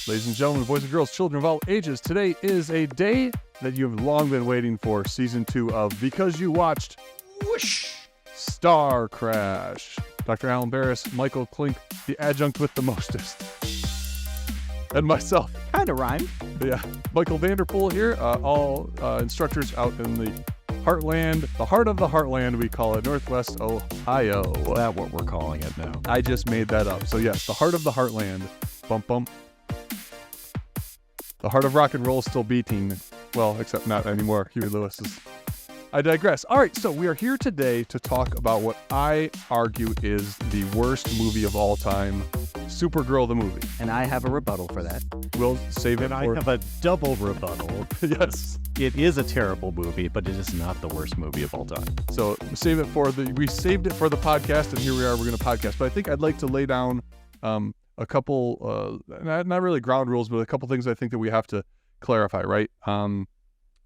Ladies and gentlemen, boys and girls, children of all ages, today is a day that you have long been waiting for, season 2 of Because You Watched Whoosh! Starcrash. Dr. Alan Berres, Michael Clink, the adjunct with the mostest, and myself. Kind of rhyme. Yeah, Michael Vanderpool here, all instructors out in the heartland, the heart of the heartland, we call it, Northwest Ohio. That's what we're calling it now. I just made that up. So yes, the heart of the heartland. Bump, bump. The heart of rock and roll is still beating. Well, except not anymore. Huey Lewis is... I digress. All right, so we are here today to talk about what I argue is the worst movie of all time, Supergirl the movie. And I have a rebuttal for that. We'll save it And I for... have a double rebuttal. Yes. It is a terrible movie, but it is not the worst movie of all time. So save it for the... We saved it for the podcast, and here we are. We're going to podcast. But I think I'd like to lay down a couple, not really ground rules, but a couple things I think that we have to clarify, right?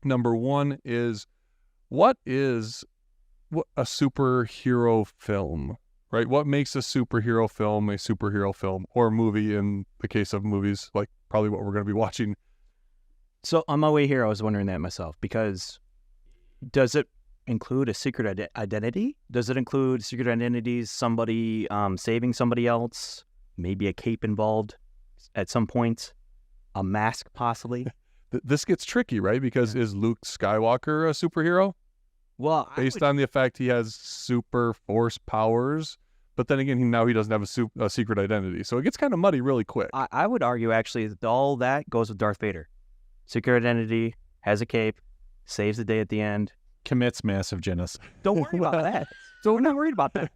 Number one is... What is a superhero film, right? What makes a superhero film, or movie in the case of movies, like probably what we're going to be watching? So on my way here, I was wondering that myself, because does it include a secret identity? Does it include secret identities, somebody saving somebody else, maybe a cape involved at some point, a mask possibly? This gets tricky, right? Because is Luke Skywalker a superhero? Well, Based on the fact he has super force powers, but then again, now he doesn't have a secret identity. So it gets kind of muddy really quick. I would argue actually that all that goes with Darth Vader. Secret identity, has a cape, saves the day at the end. Commits massive genocide. Don't worry about that. So we're not worried about that.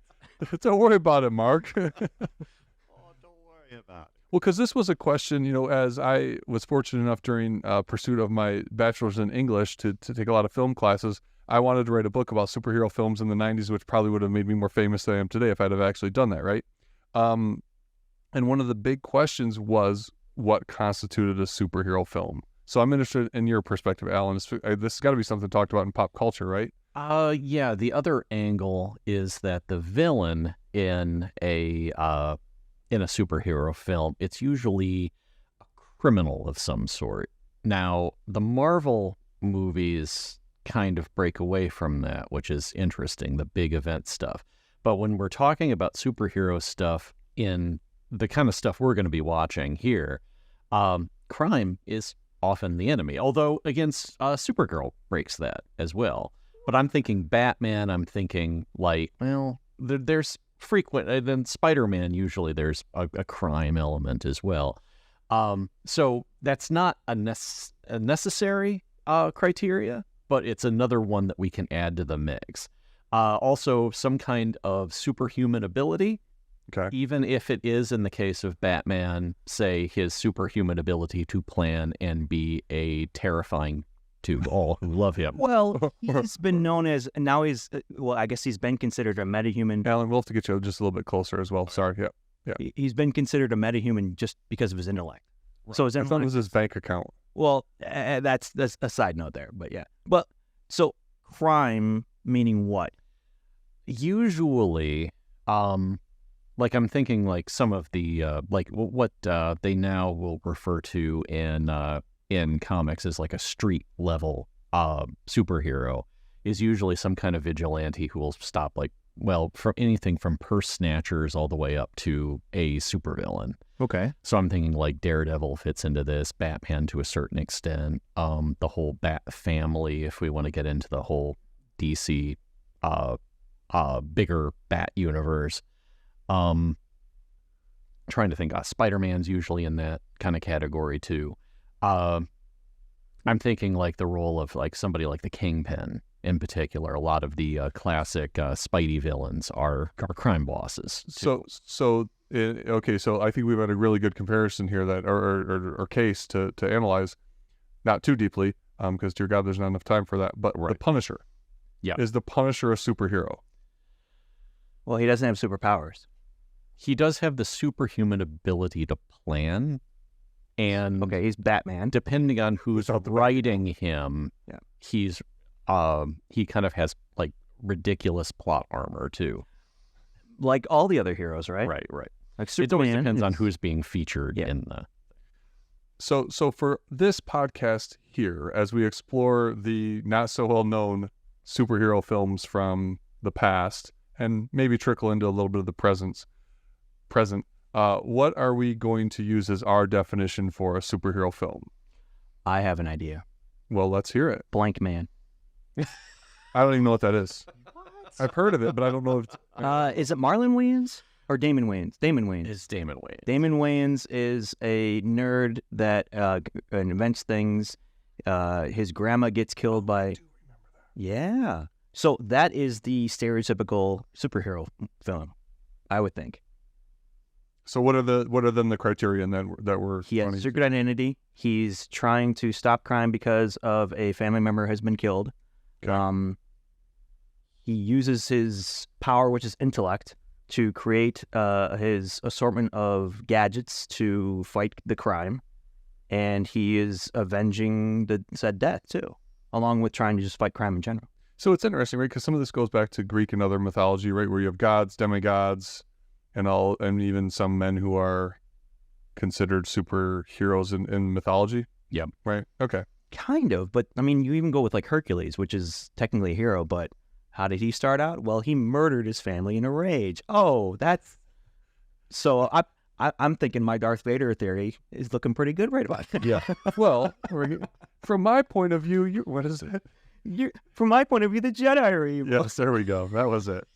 Don't worry about it, Mark. Oh, don't worry about it. Well, because this was a question, as I was fortunate enough during pursuit of my bachelor's in English to take a lot of film classes, I wanted to write a book about superhero films in the 90s, which probably would have made me more famous than I am today if I'd have actually done that, right? And one of the big questions was what constituted a superhero film. So I'm interested in your perspective, Alan. This has got to be something talked about in pop culture, right? Yeah, the other angle is that the villain in a superhero film, it's usually a criminal of some sort. Now, the Marvel movies kind of break away from that, which is interesting, the big event stuff. But when we're talking about superhero stuff in the kind of stuff we're going to be watching here, crime is often the enemy. Although, against Supergirl breaks that as well. But I'm thinking Batman, I'm thinking there's frequent, then Spider-Man, usually there's a crime element as well. So that's not a necessary criteria, but it's another one that we can add to the mix. Also, some kind of superhuman ability. Okay. Even if it is, in the case of Batman, say his superhuman ability to plan and be a terrifying to all who love him. Well, he's been known as, now I guess he's been considered a metahuman. Alan, we'll have to get you just a little bit closer as well. Sorry. Yeah. He's been considered a metahuman just because of his intellect. Right. So his I thought it was his bank account. Well, that's a side note there, but yeah. But so crime meaning what? Usually, I'm thinking like some of the what they now will refer to in comics as like a street level superhero is usually some kind of vigilante who will stop from anything from purse snatchers all the way up to a supervillain. Okay. So I'm thinking like Daredevil fits into this, Batman to a certain extent, the whole Bat family, if we want to get into the whole DC bigger Bat universe. Trying to think, Spider-Man's usually in that kind of category too. I'm thinking like the role of like somebody like the Kingpin in particular. A lot of the classic Spidey villains are crime bosses too. So I think we've had a really good comparison here that or case to analyze, not too deeply, because dear God, there's not enough time for that. But Right. The Punisher, is the Punisher a superhero? Well, he doesn't have superpowers. He does have the superhuman ability to plan, and Okay, he's Batman. depending on who's Without the writing him, Yeah. he's he kind of has like ridiculous plot armor too. Like all the other heroes, right? Right. Like It always Superman depends on is- who's being featured Yeah. in the... So for this podcast here, as we explore the not so well known superhero films from the past and maybe trickle into a little bit of the present, what are we going to use as our definition for a superhero film? I have an idea. Well, let's hear it. Blank Man. I don't even know what that is. I've heard of it, but I don't know if Is it Marlon Waynes or Damon Waynes? Damon Waynes. It's Damon Waynes. Damon Waynes is a nerd that invents things. His grandma gets killed by... I do remember that. Yeah. So that is the stereotypical superhero film, I would think. So what are then the criteria then that we're He has a secret identity. He's trying to stop crime because of a family member has been killed. Okay. He uses his power, which is intellect, to create his assortment of gadgets to fight the crime. And he is avenging the said death, too, along with trying to just fight crime in general. So it's interesting, right? Because some of this goes back to Greek and other mythology, right? Where you have gods, demigods, and even some men who are considered superheroes in mythology. Yep. Right. Okay. Kind of, but I mean, you even go with like Hercules, which is technically a hero, but how did he start out? Well, he murdered his family in a rage. Oh, that's... So I'm thinking my Darth Vader theory is looking pretty good right about now. Yeah. Well, from my point of view, what is it? From my point of view, the Jedi are evil. Yes, there we go. That was it.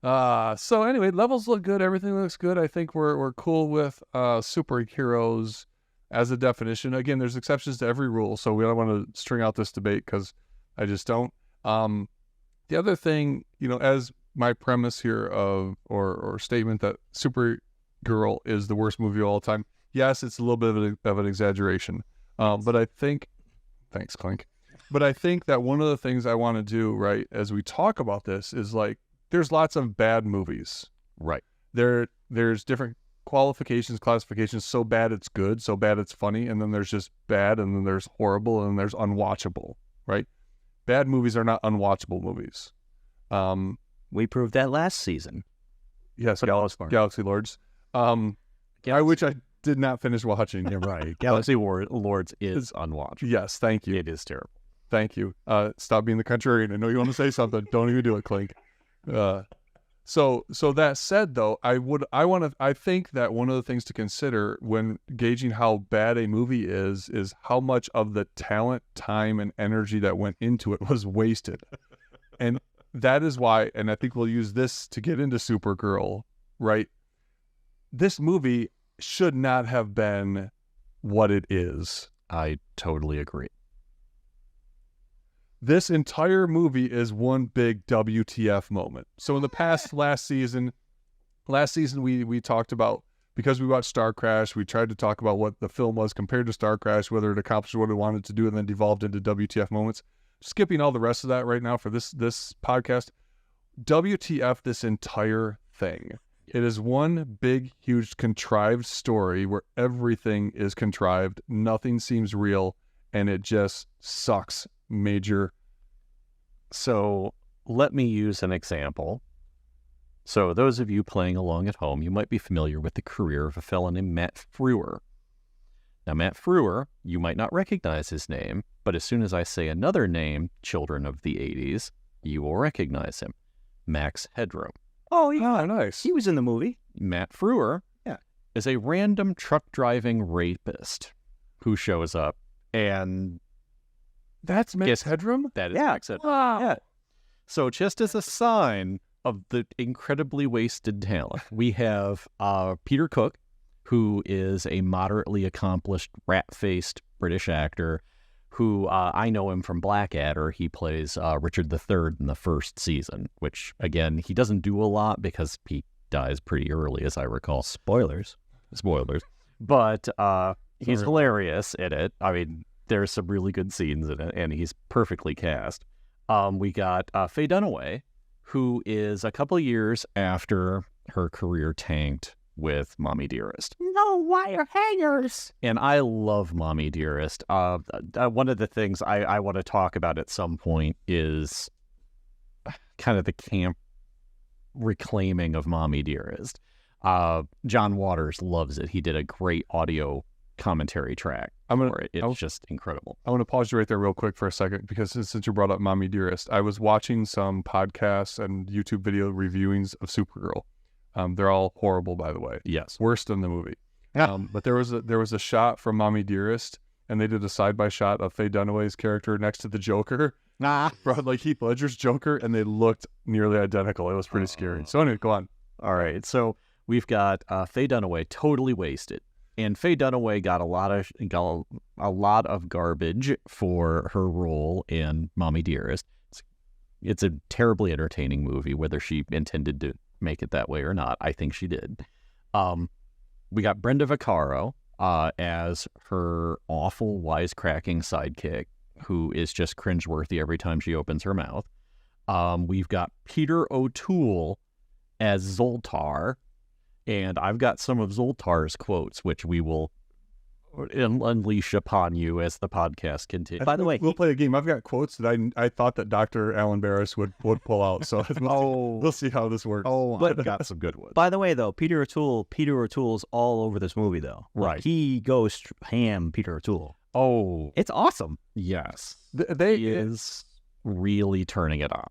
So anyway, levels look good. Everything looks good. I think we're cool with superheroes as a definition. Again, there's exceptions to every rule, so we don't want to string out this debate because I just don't. The other thing, as my premise here or statement that Supergirl is the worst movie of all time. Yes, it's a little bit of an exaggeration, but I think, thanks, Clink. But I think that one of the things I want to do, right, as we talk about this is like, there's lots of bad movies. Right. There's different classifications, so bad it's good, so bad it's funny, and then there's just bad, and then there's horrible, and then there's unwatchable, right? Bad movies are not unwatchable movies. We proved that last season. Yes, Galaxy Lords. Which I did not finish watching. You're right. Galaxy Lords is unwatchable. Yes, thank you. It is terrible. Thank you. Stop being the contrarian. I know you want to say something. Don't even do it, Clink. So that said, though, I think that one of the things to consider when gauging how bad a movie is how much of the talent, time, and energy that went into it was wasted. And that is why, and I think we'll use this to get into Supergirl, right? This movie should not have been what it is. I totally agree. This entire movie is one big WTF moment. So in the past, last season we talked about, because we watched Starcrash, we tried to talk about what the film was compared to Starcrash, whether it accomplished what it wanted to do, and then devolved into WTF moments. Skipping all the rest of that right now for this podcast. WTF this entire thing. It is one big, huge, contrived story where everything is contrived, nothing seems real, and it just sucks major. So let me use an example. So those of you playing along at home, you might be familiar with the career of a fellow named Matt Frewer. Now, Matt Frewer, you might not recognize his name, but as soon as I say another name, children of the 80s, you will recognize him. Max Headroom. Oh, yeah. Oh, nice. He was in the movie. Matt Frewer Yeah. is a random truck driving rapist who shows up, and That's Max Headroom? that is Yeah. Max Headroom. Wow. Yeah. So just as a sign of the incredibly wasted talent, we have Peter Cook, who is a moderately accomplished rat-faced British actor who I know him from Blackadder. He plays Richard III in the first season, which, again, he doesn't do a lot because he dies pretty early, as I recall. Spoilers. But he's hilarious in it. I mean, there's some really good scenes in it, and he's perfectly cast. We got Fay Dunnaway, who is a couple of years after her career tanked with Mommy Dearest. No wire hangers. And I love Mommy Dearest. One of the things I want to talk about at some point is kind of the camp reclaiming of Mommy Dearest. John Waters loves it. He did a great audio commentary track for it. It's just incredible. I want to pause you right there real quick for a second, because since you brought up Mommy Dearest, I was watching some podcasts and YouTube video reviewings of Supergirl. They're all horrible, by the way. Yes. Worse than the movie. But there was a shot from Mommy Dearest, and they did a side-by-shot of Fay Dunnaway's character next to the Joker. From like Heath Ledger's Joker, and they looked nearly identical. It was pretty scary. So anyway, go on. All right. So we've got Fay Dunnaway totally wasted. And Fay Dunnaway got a lot of garbage for her role in Mommy Dearest. It's a terribly entertaining movie, whether she intended to make it that way or not. I think she did. We got Brenda Vaccaro as her awful wisecracking sidekick, who is just cringeworthy every time she opens her mouth. We've got Peter O'Toole as Zoltar, and I've got some of Zoltar's quotes, which we will unleash upon you as the podcast continues. By the way, we'll play a game. I've got quotes that I thought that Dr. Alan Berres would pull out, so we'll see how this works. I've got some good ones. By the way, though, Peter O'Toole's all over this movie, though. Right. Like, he goes ham, Peter O'Toole. Oh, It's awesome. yes. He is really turning it on.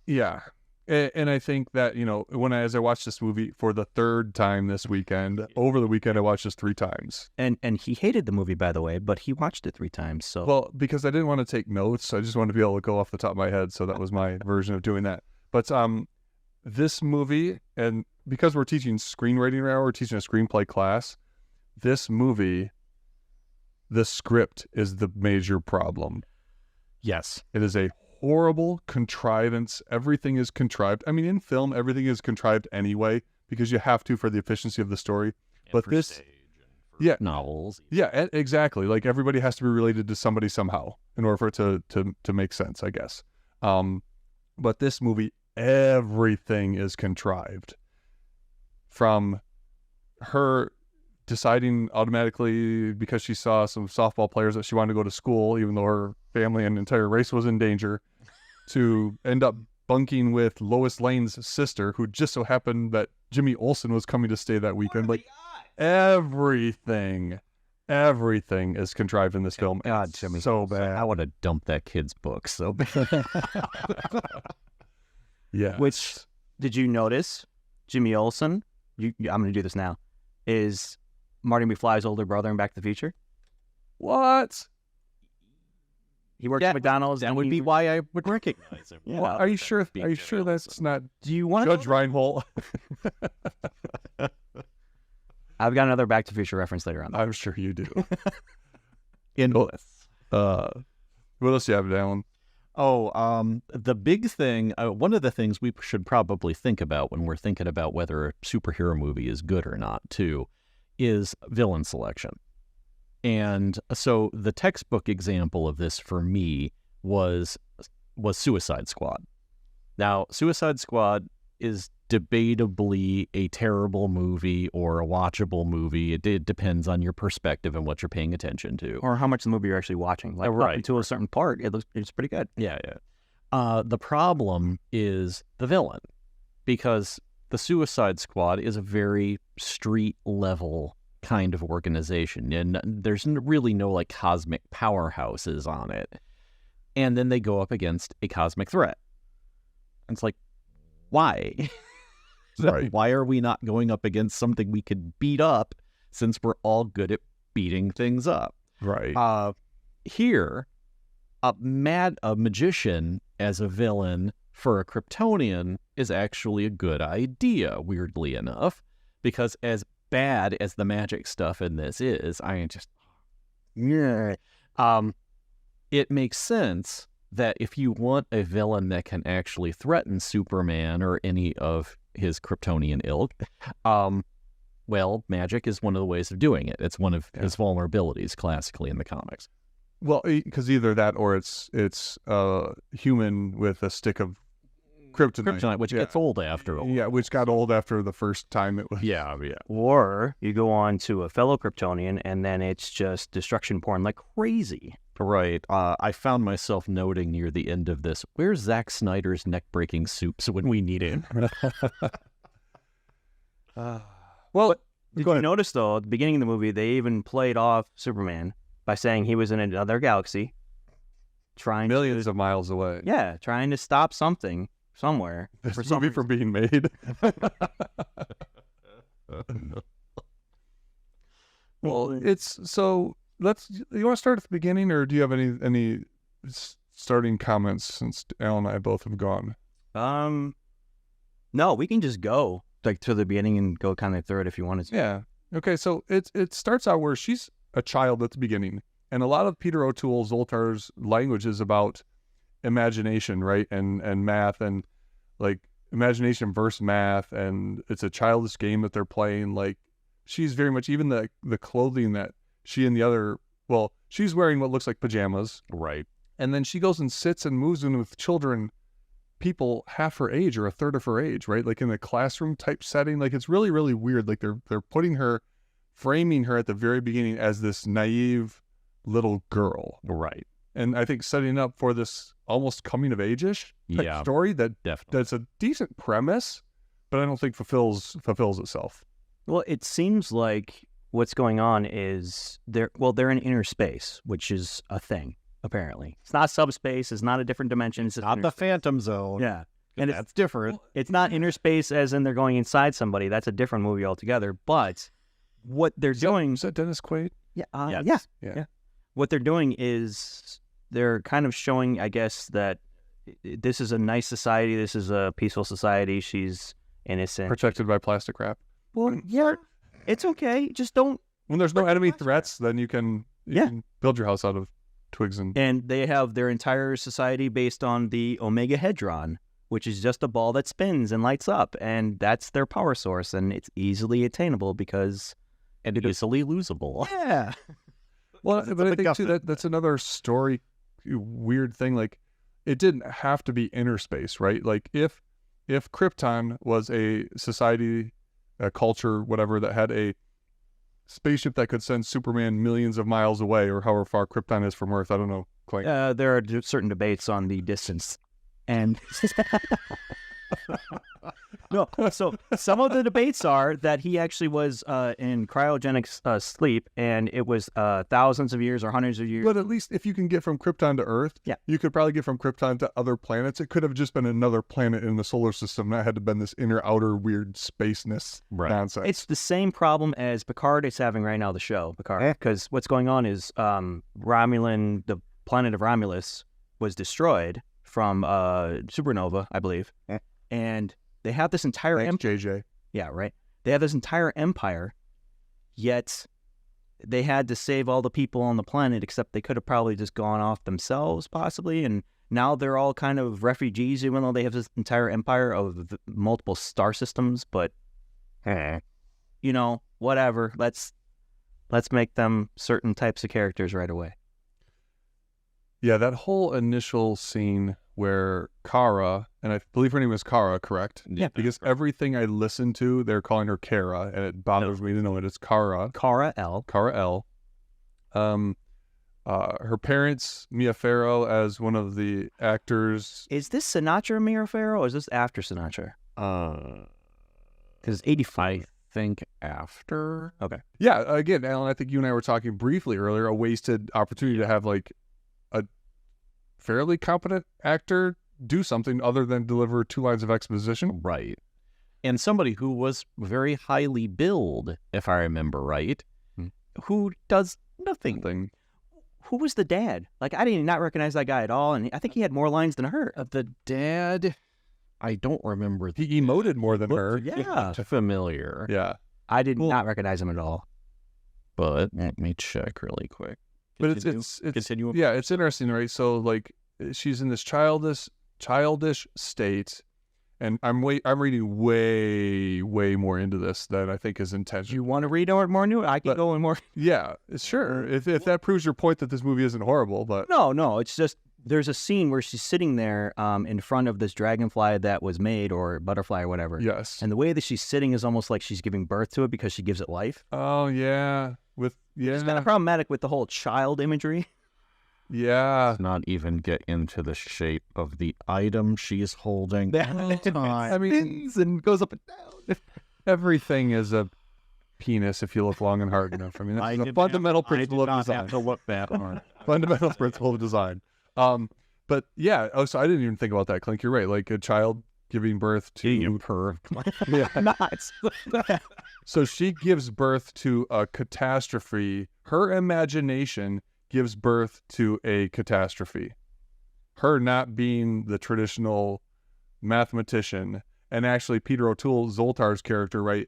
Yeah. And I think that, as I watched this movie for the third time this weekend, over the weekend, I watched this 3 times. And he hated the movie, by the way, but he watched it 3 times. So Well, because I didn't want to take notes. I just wanted to be able to go off the top of my head. So that was my version of doing that. But this movie, and because we're teaching screenwriting right now, we're teaching a screenplay class, this movie, the script is the major problem. Yes. It is a horrible contrivance. Everything is contrived. I mean, in film, everything is contrived anyway, because you have to for the efficiency of the story. But this, stage and for novels. Yeah, exactly. Like, everybody has to be related to somebody somehow in order for it to make sense, I guess. But this movie, everything is contrived. From her deciding automatically, because she saw some softball players, that she wanted to go to school, even though her family and entire race was in danger, to end up bunking with Lois Lane's sister, who just so happened that Jimmy Olsen was coming to stay that weekend. Like, everything is contrived in this film. God, Jimmy, so bad. I want to dump that kid's book so bad. Yeah. Which, did you notice, Jimmy Olsen, I'm going to do this now, is Marty McFly's older brother in Back to the Future? What? He works at McDonald's. That would be why I would recognize him. Yeah. Well, are you sure? Are you sure that's not Do you want Judge Reinhold? I've got another Back to the Future reference later on. I'm sure you do. Endless. What else do you have, Alan? The big thing, one of the things we should probably think about when we're thinking about whether a superhero movie is good or not, too, is villain selection. And so the textbook example of this for me was Suicide Squad. Now, Suicide Squad is debatably a terrible movie or a watchable movie. It depends on your perspective and what you're paying attention to. Or how much of the movie you're actually watching. Like, Right. up until a certain part, it's pretty good. Yeah. The problem is the villain, because the Suicide Squad is a very street-level kind of organization, and there's really no, like, cosmic powerhouses on it. And then they go up against a cosmic threat. And it's like, why? Right. Why are we not going up against something we could beat up, since we're all good at beating things up? Right. Here, a magician as a villain for a Kryptonian is actually a good idea, weirdly enough, because as bad as the magic stuff in this is, it makes sense that if you want a villain that can actually threaten Superman or any of his Kryptonian ilk, well, magic is one of the ways of doing it. It's one of his vulnerabilities classically in the comics. Well, because either that or it's human with a stick of kryptonite, which gets old after a while. Yeah, which got old after the first time it was. Yeah. Or you go on to a fellow Kryptonian, and then it's just destruction porn like crazy. Right. I found myself noting near the end of this, where's Zack Snyder's neck-breaking soups when we need him? Well, Did you notice, though, at the beginning of the movie, they even played off Superman by saying he was in another galaxy, trying millions of miles away. Yeah, trying to stop something somewhere. This movie from being made. Well, it's so. You want to start at the beginning, or do you have any starting comments since Alan and I both have gone? No, we can just go like to the beginning and go kind of through it if you wanted to. Yeah. Okay. So it starts out where she's a child at the beginning, and a lot of Peter O'Toole Zoltar's language is about imagination, right, and math, and like imagination versus math, and it's a childish game that they're playing. Like she's very much even the clothing that she and the other. Well, she's wearing what looks like pajamas, Right. and then she goes and sits and moves in with people half her age or a third of her age, right? Like in a classroom type setting. Like it's really, really weird. Like they're framing her at the very beginning as this naive little girl. Right. And I think setting up for this almost coming of age-ish type story Definitely. that's a decent premise, but I don't think fulfills itself. Well, it seems like what's going on is they're in inner space, which is a thing, apparently. It's not subspace, it's not a different dimension, it's Not inner the space. Phantom Zone. Yeah. And That's different. it's not inner space as in they're going inside somebody. That's a different movie altogether. But what they're doing... Is that Dennis Quaid? Yeah. What they're doing is they're kind of showing, I guess, that this is a nice society. This is a peaceful society. She's innocent. Protected by plastic wrap. Well, yeah, it's okay. Just don't. When there's no enemy threats, then you can build your house out of twigs and... And they have their entire society based on the Omega Hedron, which is just a ball that spins and lights up. And that's their power source. And it's easily attainable because... And easily losable. Yeah. Well, but I think, too, that's another story weird thing. Like, it didn't have to be inner space, right? Like, if Krypton was a society, a culture, whatever, that had a spaceship that could send Superman millions of miles away, or however far Krypton is from Earth, I don't know, Clink. There are certain debates on the distance. And... No, so some of the debates are that he actually was in cryogenic sleep, and it was thousands of years or hundreds of years. But at least if you can get from Krypton to Earth, you could probably get from Krypton to other planets. It could have just been another planet in the solar system, not had to been this inner outer weird spaceness nonsense. It's the same problem as Picard is having right now, the show, Picard, because what's going on is Romulan, the planet of Romulus, was destroyed from supernova, I believe, and they have this entire empire. JJ. Yeah, right. They have this entire empire, yet they had to save all the people on the planet, except they could have probably just gone off themselves, possibly. And now they're all kind of refugees, even though they have this entire empire of multiple star systems. But, whatever. Let's make them certain types of characters right away. Yeah, that whole initial scene where Kara, and I believe her name is Kara, correct? Yeah. Because everything I listen to, they're calling her Kara, and it bothers me to know it. It's Kara. Kara L. Kara L. Her parents, Mia Farrow, as one of the actors. Is this Sinatra Mia Farrow, or is this after Sinatra? Because it's 85. I think after. Okay. Yeah, again, Alan, I think you and I were talking briefly earlier, a wasted opportunity to have like a fairly competent actor do something other than deliver 2 lines of exposition. Right. And somebody who was very highly billed, if I remember right, who does nothing. Who was the dad? Like, I did not recognize that guy at all, and I think he had more lines than her. The dad, I don't remember. He emoted more than her. Yeah. Familiar. Yeah. I did not recognize him at all. But let me check really quick. But it's Continue. Yeah, it's interesting, right? So like she's in this childish state, and I'm reading way more into this than I think is intentional. You want to read more into it? I can go in more. Yeah, sure. If that proves your point that this movie isn't horrible, but No, it's just there's a scene where she's sitting there in front of this dragonfly that was made, or butterfly or whatever. Yes. And the way that she's sitting is almost like she's giving birth to it because she gives it life. Oh yeah. It's kind of problematic with the whole child imagery. Yeah. Not even get into the shape of the item she's holding. I mean, spins and goes up and down. Everything is a penis if you look long and hard enough. I mean, that's a did fundamental not- principle I did of not design. have to look that hard. Fundamental principle of design. But yeah, so I didn't even think about that, Clink. You're right. Like a child giving birth to You perv. yeah. So she gives birth to a catastrophe. Her imagination gives birth to a catastrophe. Her not being the traditional mathematician, and actually Peter O'Toole, Zoltar's character, right?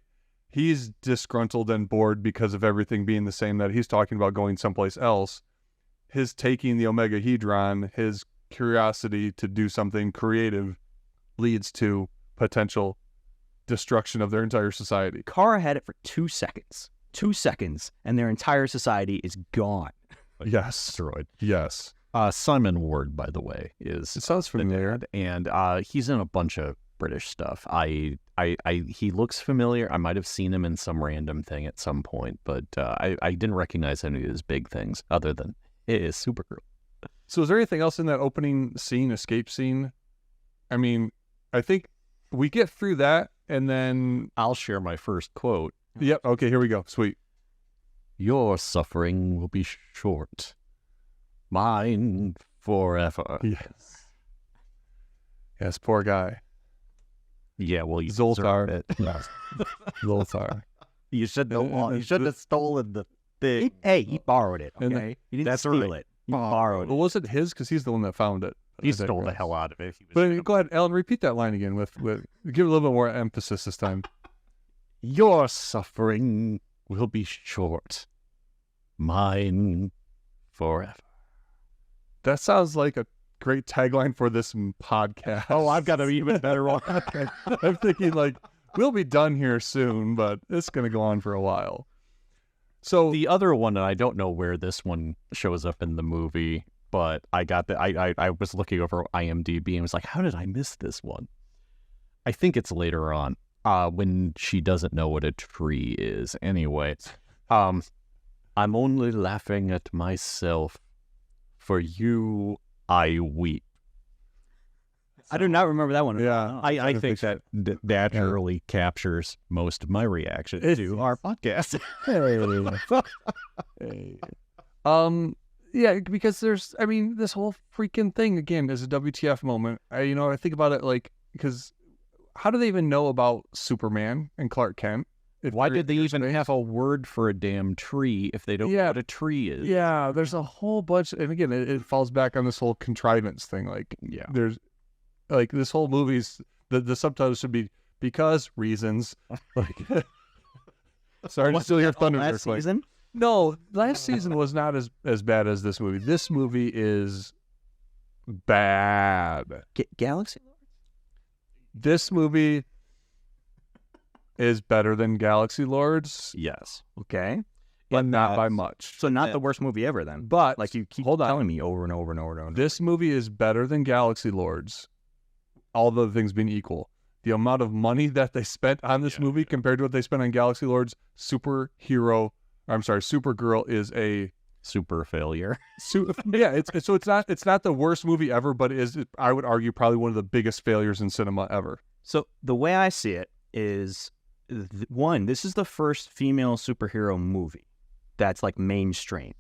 He's disgruntled and bored because of everything being the same, that he's talking about going someplace else. His taking the Omegahedron, his curiosity to do something creative, leads to potential destruction of their entire society. Kara had it for 2 seconds. 2 seconds, and their entire society is gone. Yes. Destroyed. Yes. Simon Ward, by the way, is It sounds the familiar. dad, and he's in a bunch of British stuff. He looks familiar. I might have seen him in some random thing at some point, but I didn't recognize any of his big things other than it is Supergirl. So is there anything else in that opening scene, escape scene? I mean, I think we get through that, and then... I'll share my first quote. Yep, okay, here we go. Sweet. Your suffering will be short. Mine forever. Yes. Yes, poor guy. Yeah, well, you Zoltar. deserve it. Yes. Zoltar. You should And- You shouldn't have stolen the thing. He borrowed it. And Okay, he didn't that's steal right. it. He borrowed Well, it. was it his? Because he's the one that found it. He I stole the digress. hell out of it. He was But go ahead, Alan, repeat that line again with give it a little bit more emphasis this time. Your suffering will be short. Mine forever. That sounds like a great tagline for this podcast. Oh, I've got an even better one. I'm thinking like, we'll be done here soon, but it's going to go on for a while. So The other one, and I don't know where this one shows up in the movie, but I got the I was looking over IMDb and was like, how did I miss this one? I think it's later on, when she doesn't know what a tree is. Anyway, I'm only laughing at myself. For you, I weep. I do not remember that one. yeah, I think that naturally captures most of my reaction to our podcast. Hey. Yeah, because there's, I mean, this whole freaking thing again is a WTF moment. I think about it like, because how do they even know about Superman and Clark Kent? Why did they even have a word for a damn tree if they don't know Yeah. what a tree is? Yeah, there's a whole bunch, and again, it falls back on this whole contrivance thing. Like, Yeah. there's, like, this whole movie's, the subtitles should be because reasons. Like, sorry to steal your thunder there, Last Clay. season? No, last season was not as bad as this movie. This movie is bad. Galaxy? This movie is better than Galaxy Lords, Yes. Okay. but not by much. So not the worst movie ever then. But Like you keep hold on. telling me over and over and over and over. This movie is better than Galaxy Lords, all the things being equal. The amount of money that they spent on this movie compared to what they spent on Galaxy Lords, Supergirl is a Super failure. it's not the worst movie ever, but it is, I would argue, probably one of the biggest failures in cinema ever. So the way I see it is, one, this is the first female superhero movie that's like mainstream,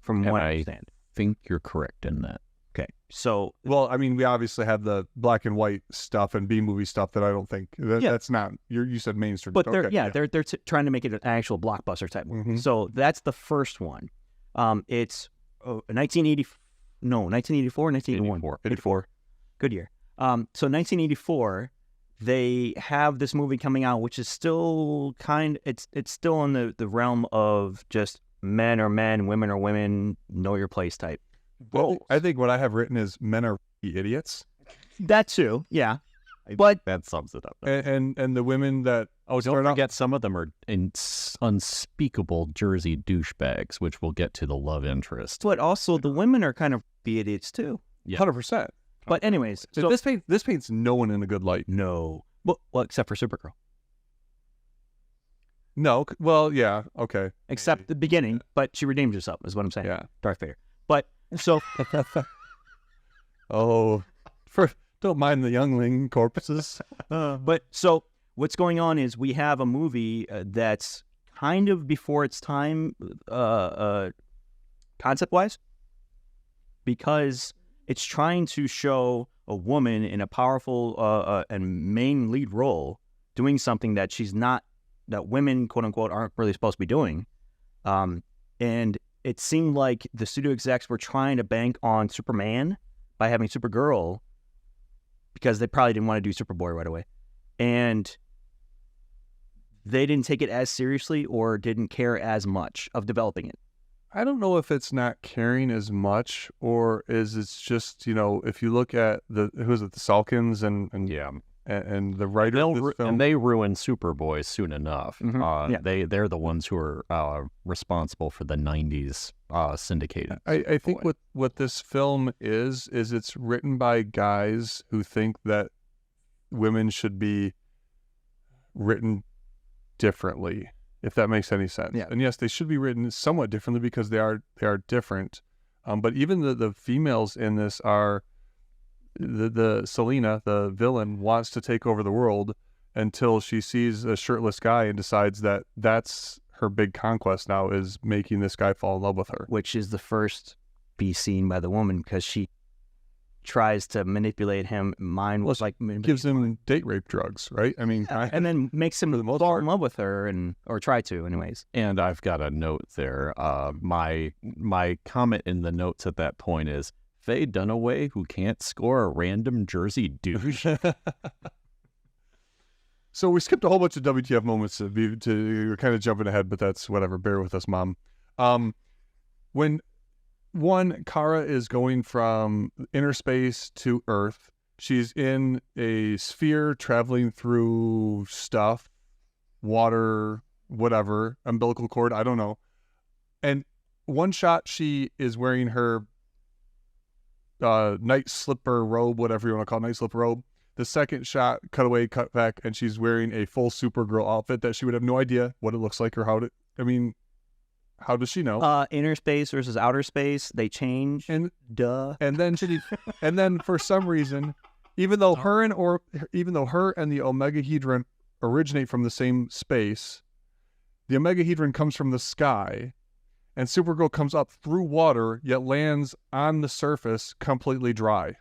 from what I understand. Think you're correct in that. Okay, so Well, I mean, we obviously have the black and white stuff and B movie stuff that I don't think that's not. You said mainstream, but they're okay, they're trying to make it an actual blockbuster type movie. Mhm. So that's the first one. It's 1984, 1981. 84. Good year. So 1984, they have this movie coming out, which is still it's still in the realm of just men are men, women are women, know your place type. Well, I think what I have written is men are idiots, That too, yeah. But That sums it up. and the women that Don't start out- forget, some of them are unspeakable Jersey douchebags, which we'll get to the love interest. also the women are kind of idiots too. 100%. But anyways, so This paints no one in a good light. no, well, except for Supergirl, No, well, yeah, okay, except the beginning. But she redeemed herself, is what I'm saying. yeah. Darth Vader. But so Oh, don't mind the youngling corpses. But so what's going on is we have a movie that's kind of before its time, concept-wise, because it's trying to show a woman in a powerful and main lead role doing something that she's not, that women, quote unquote, aren't really supposed to be doing. And it seemed like the studio execs were trying to bank on Superman by having Supergirl, because they probably didn't want to do Superboy right away. And they didn't take it as seriously or didn't care as much of developing it. I don't know if it's not caring as much, or is it's just, you know, if you look at the Salkins and the writer of this film, and they ruined Superboy soon enough. Yeah. They're the ones who are responsible for the '90s syndicated. I think what this film is it's written by guys who think that women should be written differently, if that makes any sense. Yeah. And yes, they should be written somewhat differently because they are different. But even the females in this are the Selena, the villain, wants to take over the world until she sees a shirtless guy and decides that that's her big conquest now, is making this guy fall in love with her. Which is the first be seen by the woman, because she tries to manipulate him. Gives him date rape drugs, right? I mean, and then makes him fall in love with her, or try to, anyways. And I've got a note there. My comment in the notes at that point is, Fay Dunnaway, who can't score a random Jersey douche. So we skipped a whole bunch of WTF moments to kind of jumping ahead, but that's whatever. Bear with us, Mom. When Kara is going from inner space to Earth, she's in a sphere traveling through stuff, water, whatever, umbilical cord, I don't know. And one shot, she is wearing her night slipper robe, whatever you want to call it, night slipper robe. The second shot, cut away, cut back, and she's wearing a full Supergirl outfit that she would have no idea what it looks like or how does she know? Inner space versus outer space, they change. And and then for some reason, even though her and the Omegahedron originate from the same space, the Omegahedron comes from the sky, and Supergirl comes up through water, yet lands on the surface completely dry.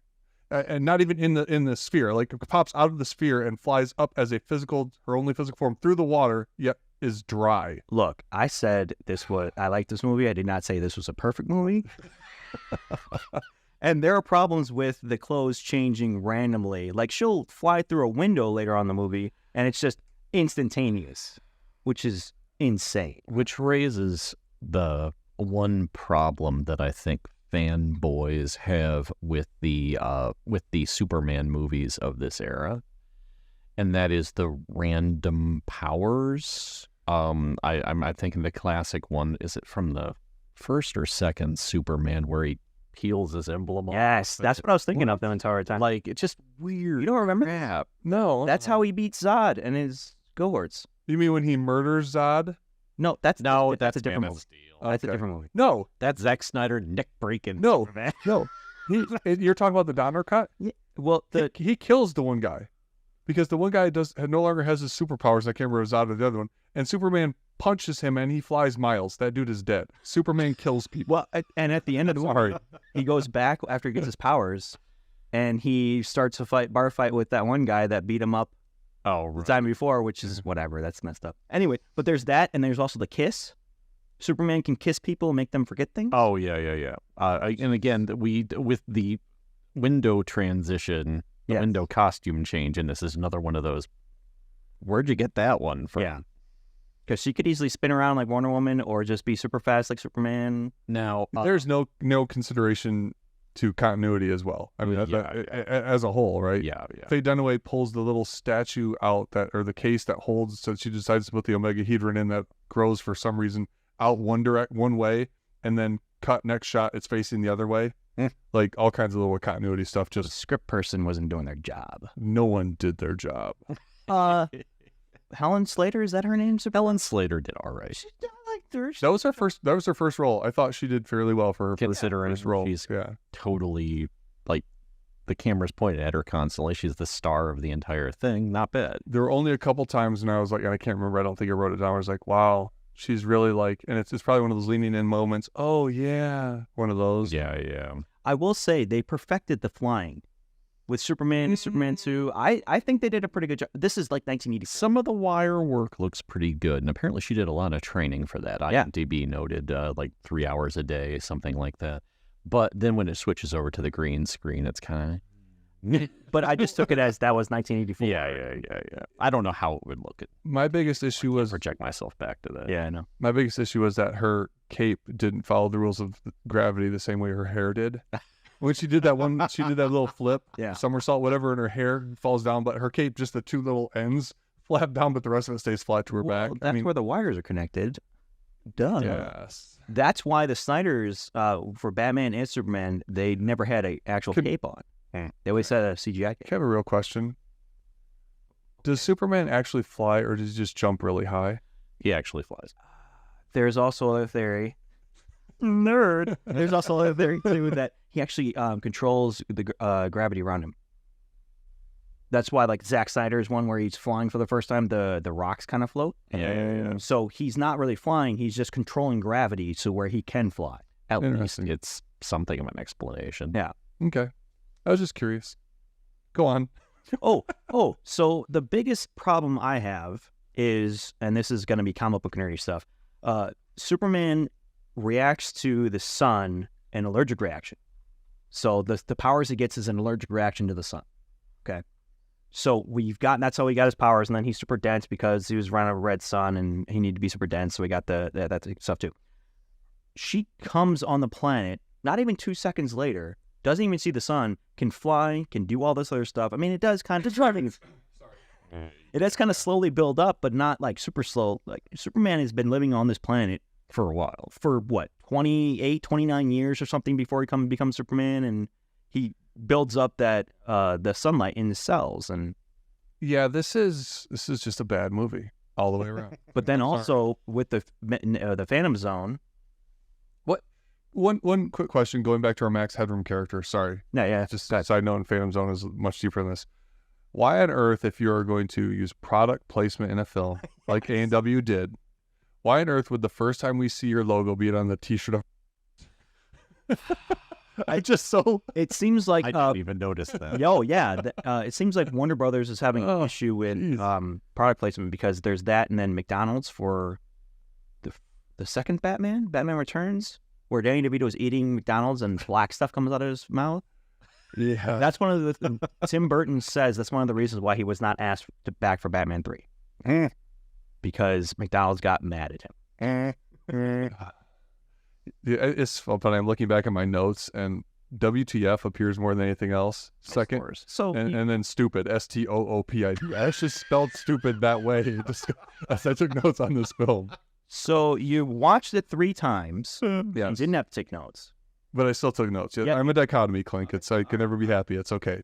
And not even in the sphere, like it pops out of the sphere and flies up as her only physical form through the water, yet is dry. Look, I said I liked this movie. I did not say this was a perfect movie. And there are problems with the clothes changing randomly. Like, she'll fly through a window later on in the movie, and it's just instantaneous, which is insane. Which raises the one problem that I think fanboys have with the Superman movies of this era, and that is the random powers. I'm thinking the classic one, is it from the first or second Superman, where he peels his emblem off? Yes, that's what I was thinking of the entire time. Like, it's just weird. You don't remember? Crap. No. That's how he beats Zod and his cohorts. You mean when he murders Zod? No, that's a different Man movie. of Steel. That's a different movie. No. That's Zack Snyder neck breaking. No. Superman. No. You're talking about the Donner cut? Yeah. Well, he kills the one guy because the one guy no longer has his superpowers. I can't remember Zod or the other one. And Superman punches him and he flies miles. That dude is dead. Superman kills people. well, and at the end of the movie, he goes back after he gets his powers, and he starts a bar fight with that one guy that beat him up the time before, which is whatever. That's messed up. Anyway, but there's that, and there's also the kiss. Superman can kiss people and make them forget things. Oh, yeah. And again, with the window transition, the window costume change, and this is another one of those. Where'd you get that one from? Yeah. Because she could easily spin around like Wonder Woman or just be super fast like Superman. Now, there's no consideration to continuity as well. I mean, as a whole, right? Yeah. Fay Dunnaway pulls the little statue out or the case that holds, so she decides to put the Omegahedron in that grows for some reason out one way, and then cut next shot, it's facing the other way. Like all kinds of little continuity stuff. Just the script person wasn't doing their job. No one did their job. Helen Slater, is that her name? Helen Slater did all right. That was her first role. I thought she did fairly well for her considering first role. She's totally, like, the camera's pointed at her constantly. She's the star of the entire thing. Not bad. There were only a couple times, and I was like, and I can't remember. I don't think I wrote it down. I was like, wow, she's really like, and it's probably one of those leaning in moments. Oh yeah, one of those. Yeah. I will say they perfected the flying with Superman and Superman 2. I think they did a pretty good job. This is like 1980. Some of the wire work looks pretty good, and apparently she did a lot of training for that. Yeah. IMDb noted like 3 hours a day, something like that. But then when it switches over to the green screen, it's kind of... But I just took it as that was 1984. Yeah. I don't know how it would look. My biggest issue was Project myself back to that. Yeah, I know. my biggest issue was that her cape didn't follow the rules of gravity the same way her hair did. When she did that little flip, Yeah. somersault, whatever, and her hair falls down, but her cape, just the two little ends flap down, but the rest of it stays flat to her Well, back. that's where the wires are connected. Duh. Yes. That's why the Snyders, for Batman and Superman, they never had an actual cape on. They always had a CGI I cape. have a real question. Does Superman actually fly, or does he just jump really high? He actually flies. There's also a theory. Nerd. There's also a theory, too, that he actually controls the gravity around him. That's why, like, Zack Snyder's one where he's flying for the first time, the rocks kind of float. Yeah. So he's not really flying. He's just controlling gravity to where he can fly. At least Interesting. it's something of an explanation. Yeah. Okay. I was just curious. Go on. So the biggest problem I have is, and this is going to be comic book nerdy stuff, Superman reacts to the sun an allergic reaction. So the powers he gets is an allergic reaction to the sun. Okay. So that's how he got his powers, and then he's super dense because he was around a red sun and he needed to be super dense, so he got that stuff too. She comes on the planet, not even 2 seconds later, doesn't even see the sun, can fly, can do all this other stuff. I mean, it does kind of it does kind of slowly build up, but not like super slow. Like Superman has been living on this planet For a while. for what, 28, 29 years or something before he becomes Superman, and he builds up that the sunlight in his cells. And Yeah, this is just a bad movie all the way around. but then also with the Phantom Zone. One quick question, going back to our Max Headroom character. Sorry, Yeah. just a side note, and Phantom Zone is much deeper than this. Why on earth, if you're going to use product placement in a film like A&W did, why on earth would the first time we see your logo be it on the T-shirt of? I just so It seems like I didn't even notice that. it seems like Warner Brothers is having an issue with product placement because there's that, and then McDonald's for the second Batman Returns, where Danny DeVito is eating McDonald's and black stuff comes out of his mouth. yeah. That's one of the Tim Burton says that's one of the reasons why he was not asked back for Batman 3. Because McDonald's got mad at him. Yeah, it's fun, but I'm looking back at my notes, and WTF appears more than anything else. Second, So and then stupid, STOOPID. I actually spelled stupid that way. As I took notes on this film. So you watched it 3 times and Yes, didn't have to take notes. but I still took notes. Yeah, Yeah. I'm a dichotomy, Clink. I can never be happy. It's okay.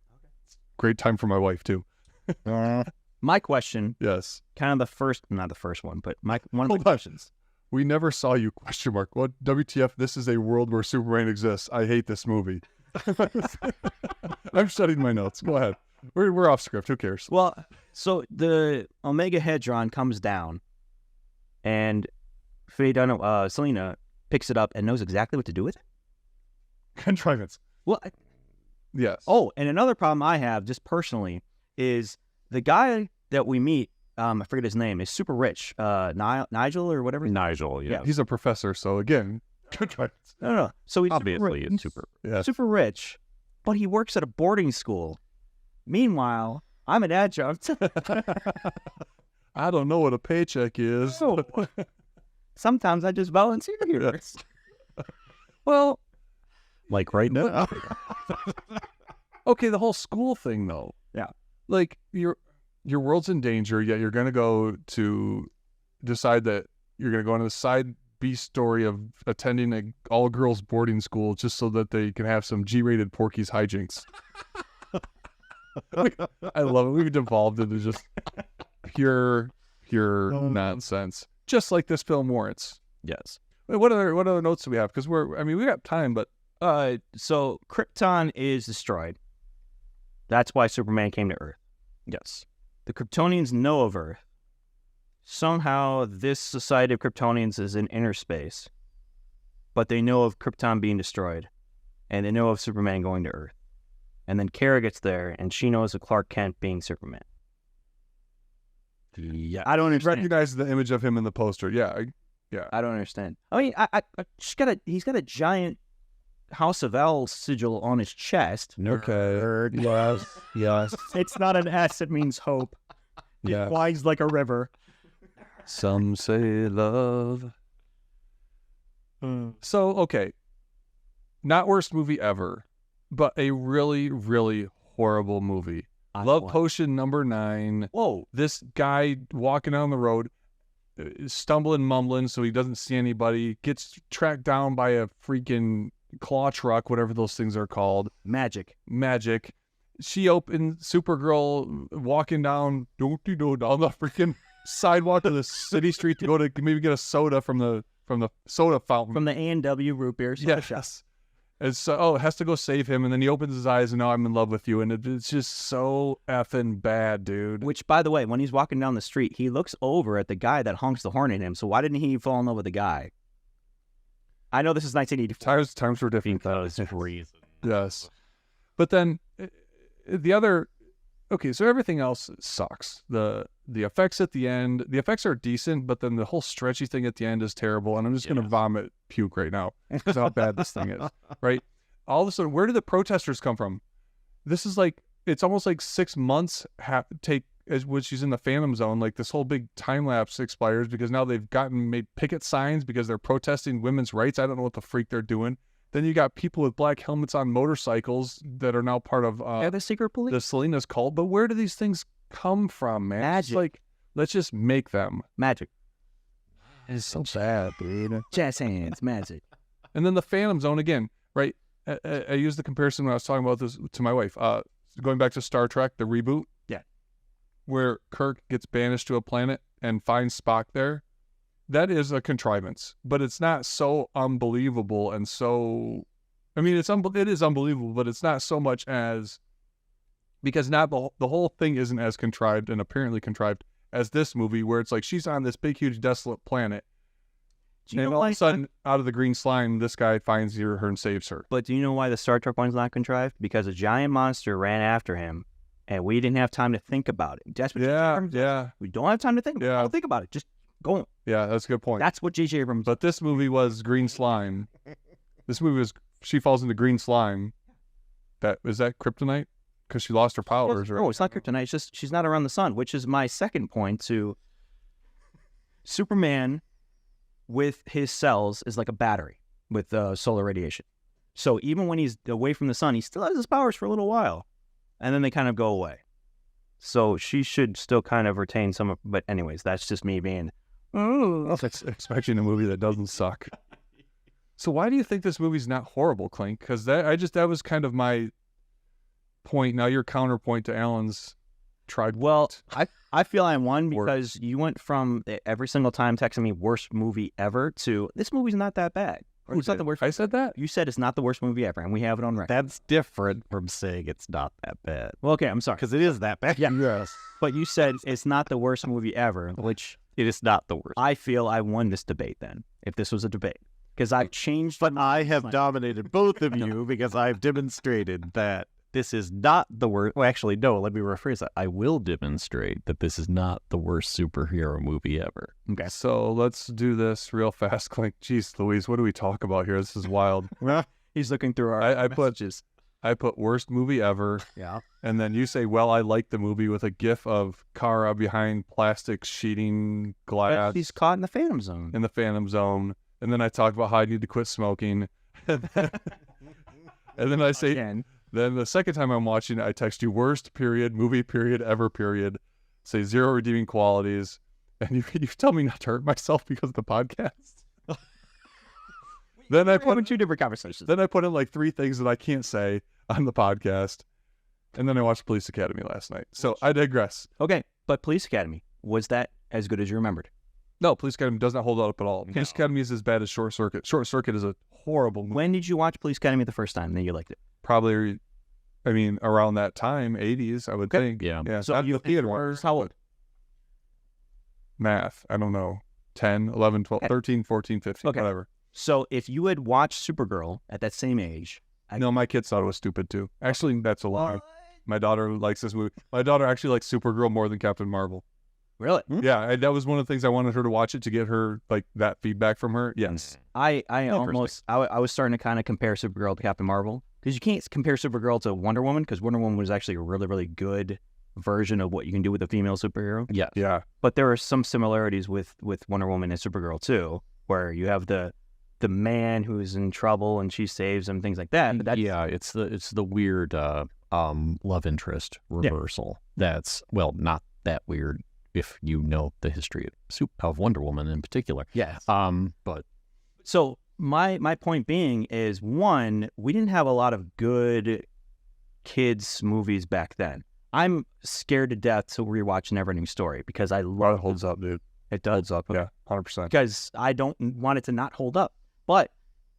Great time for my wife too. My question, Yes. kind of not the first one, but one of my Hold on. questions. We never saw you ? What WTF? This is a world where Superman exists. I hate this movie. I'm studying my notes. Go ahead. We're off script. Who cares? Well, so the Omega Hedron comes down, and Fay Dunnaway, Selena picks it up and knows exactly what to do with it. Contrivance. Well, Yes. and another problem I have just personally is the guy that we meet. I forget his name. Is super rich. Nigel or whatever. Nigel, yeah. He's a professor, so again, contrivance. No. So he's Obviously, it's super. Yes. super rich, but he works at a boarding school. Meanwhile, I'm an adjunct. I don't know what a paycheck is. So sometimes I just volunteer here. Yes. Well, Like right now. okay, the whole school thing though. Yeah. Like your world's in danger, yet you're gonna go to decide that you're gonna go on the side B story of attending an all girls boarding school just so that they can have some G-rated Porky's hijinks. I love it. We've devolved into just pure nonsense, just like this film warrants. Yes. Wait, what other notes do we have? Because we got time, but So Krypton is destroyed. That's why Superman came to Earth. Yes. The Kryptonians know of Earth. somehow this society of Kryptonians is in inner space, but they know of Krypton being destroyed, and they know of Superman going to Earth. And then Kara gets there, and she knows of Clark Kent being Superman. Yeah. I don't understand. Recognize the image of him in the poster. Yeah. I don't understand. I mean, he's got a giant House of L sigil on his chest. Okay. Yes. It's not an S, it means hope. Yeah. It winds like a river. Some say love. So, okay. Not worst movie ever, but a really, really horrible movie. Love Potion number 9. Whoa. This guy walking down the road, stumbling, mumbling, so he doesn't see anybody, gets tracked down by a freaking claw truck, whatever those things are called. Magic. She opened Supergirl walking down the freaking sidewalk to the city street to go to maybe get a soda from the soda fountain. From the A&W root beer. Yes. And so, it has to go save him, and then he opens his eyes, and now I'm in love with you, and it's just so effing bad, dude. Which, by the way, when he's walking down the street, he looks over at the guy that honks the horn at him. So why didn't he fall in love with the guy? I know this is 1984. Times were different. Because reason. Yes. But then the other, okay, so everything else sucks. The effects at the end, the effects are decent, but then the whole stretchy thing at the end is terrible, and I'm just going to puke right now because how bad this thing is, right? All of a sudden, where did the protesters come from? This is like, it's almost like 6 months when she's in the Phantom Zone, like this whole big time lapse expires because now they've made picket signs because they're protesting women's rights. I don't know what the freak they're doing. Then you got people with black helmets on motorcycles that are now part of the secret police, the Selena's cult. But where do these things come from, man? Magic. It's like, let's just make them. Magic. It's so bad, dude. Jazz hands, magic. And then the Phantom Zone again, right? I used the comparison when I was talking about this to my wife. Going back to Star Trek, the reboot. Yeah. Where Kirk gets banished to a planet and finds Spock there. That is a contrivance, but it's not so unbelievable and so. I mean, it is unbelievable, but it's not so much as because not the whole thing isn't as contrived and apparently contrived as this movie, where it's like she's on this big, huge, desolate planet, and all of a sudden, out of the green slime, this guy finds her and saves her. But do you know why the Star Trek one's not contrived? Because a giant monster ran after him, and we didn't have time to think about it. That's what Yeah. We don't have time to think. Yeah. Don't think about it. Just go. Yeah, that's a good point. That's what J.J. Abrams. But this movie was green slime. This movie was she falls into green slime. Is that kryptonite? Because she lost her powers. Oh, it's not kryptonite. It's just she's not around the sun, which is my second point to Superman with his cells is like a battery with solar radiation. So even when he's away from the sun, he still has his powers for a little while, and then they kind of go away. So she should still kind of retain some of, but anyways, that's just me being, expecting a movie that doesn't suck. So why do you think this movie's not horrible, Clink? Because that was kind of my point. Now your counterpoint to Alan's tried. Well, I feel I won because you went from every single time texting me worst movie ever to this movie's not that bad. It's not the worst. I said that? You said it's not the worst movie ever, and we have it on record. That's different from saying it's not that bad. Well, okay, I'm sorry. Because it is that bad. Yeah. Yes. But you said it's not the worst movie ever, which it is not the worst. I feel I won this debate then, if this was a debate. Because I've changed. But I have dominated both of you because I've demonstrated that this is not the worst. Well, actually, no, let me rephrase that. I will demonstrate that this is not the worst superhero movie ever. Okay. So let's do this real fast, Clink. Jeez Louise, what do we talk about here? This is wild. He's looking through our messages. I put worst movie ever. Yeah. And then you say, well, I like the movie with a gif of Kara behind plastic sheeting glass. He's caught in the Phantom Zone. In the Phantom Zone. And then I talk about how I need to quit smoking. And then I say, Again. Then the second time I'm watching it, I text you worst period, movie period, ever period. Say 0 redeeming qualities. And you tell me not to hurt myself because of the podcast. Then I put in 2 different conversations. Then I put in like 3 things that I can't say on the podcast. And then I watched Police Academy last night. So I digress. Okay, but Police Academy, was that as good as you remembered? No, Police Academy does not hold up at all. No. Police Academy is as bad as Short Circuit. Short Circuit is a horrible movie. When did you watch Police Academy the first time that you liked it? Probably, I mean, around that time, 80s, I would think. Yeah. Yeah. So you theaters, how old? math. I don't know. 10, 11, 12, 13, 14, 15, Okay. whatever. So if you had watched Supergirl at that same age, No, my kids thought it was stupid too. Actually, that's a lie. My daughter likes this movie. My daughter actually likes Supergirl more than Captain Marvel. really, Yeah, that was one of the things I wanted her to watch it to get her like that feedback from her. Yes. I was starting to kind of compare Supergirl to Captain Marvel, because you can't compare Supergirl to Wonder Woman, because Wonder Woman was actually a really, really good version of what you can do with a female superhero. Yes. Yeah. But there are some similarities with Wonder Woman and Supergirl too, where you have the man who's in trouble and she saves him, things like that. But that's, Yeah, it's the weird love interest reversal. That's, well, not that weird if you know the history of Wonder Woman in particular. yes. But So my point being is, one, we didn't have a lot of good kids movies back then. I'm scared to death to rewatch Neverending Story, because I Well, love it holds up, dude. it does up. Yeah, 100%. Because I don't want it to not hold up. But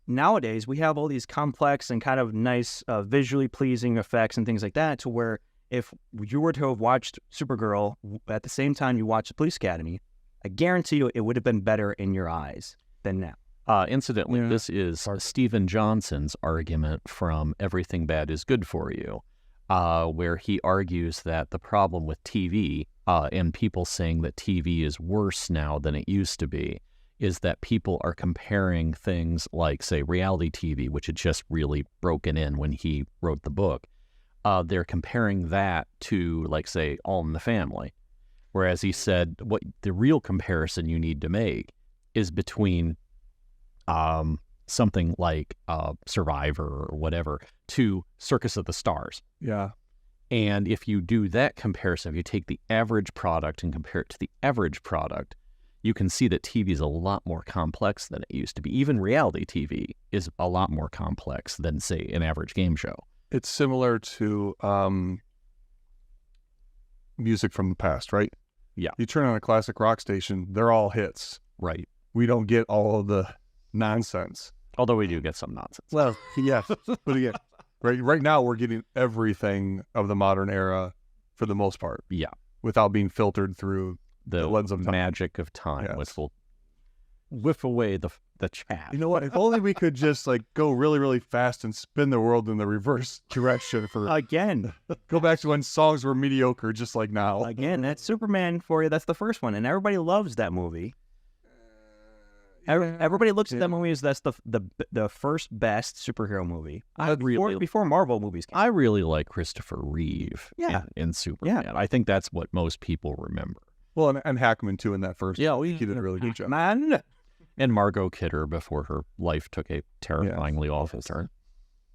nowadays we have all these complex and kind of nice visually pleasing effects and things like that, to where if you were to have watched Supergirl at the same time you watched the Police Academy, I guarantee you it would have been better in your eyes than now. incidentally, Yeah. this is Stephen Johnson's argument from Everything Bad is Good for You, where he argues that the problem with TV and people saying that TV is worse now than it used to be is that people are comparing things like, say, reality TV, which had just really broken in when he wrote the book. They're comparing that to, like, say, All in the Family. Whereas he said what the real comparison you need to make is between something like Survivor or whatever to Circus of the Stars. Yeah. And if you do that comparison, if you take the average product and compare it to the average product, you can see that TV is a lot more complex than it used to be. Even reality TV is a lot more complex than, say, an average game show. It's similar to music from the past, right? Yeah. You turn on a classic rock station, they're all hits. Right. We don't get all of the nonsense. Although we do get some nonsense. Well, yeah. But again, right now we're getting everything of the modern era for the most part. Yeah. Without being filtered through The lens of time. magic of time, Yes. which will whiff away the chaff. You know what? If only we could just like go really, really fast and spin the world in the reverse direction for Again, go back to when songs were mediocre, just like now. that's Superman for you. That's the first one, and everybody loves that movie. Everybody looks at that movie as that's the first best superhero movie. Before Marvel movies came. I really like Christopher Reeve Yeah. in Superman. I think that's what most people remember. Well, and Hackman too in that first. Yeah, he did a really good job. Man. And Margot Kidder before her life took a terrifyingly awful turn.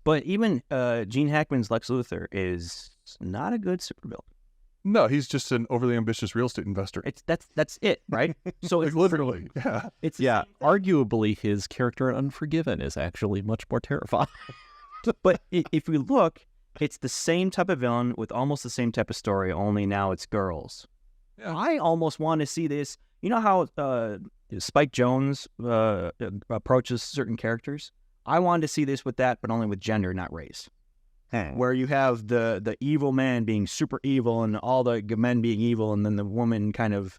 But even Gene Hackman's Lex Luthor is not a good supervillain. No, he's just an overly ambitious real estate investor. That's it, right? So Like it's literally, yeah. It's Yeah, arguably his character in Unforgiven is actually much more terrifying. But if we look, it's the same type of villain with almost the same type of story, only now it's girls. Yeah. I almost want to see this. You know how Spike Jonze approaches certain characters? I wanted to see this with that, but only with gender, not race. Where you have the evil man being super evil and all the men being evil, and then the woman kind of...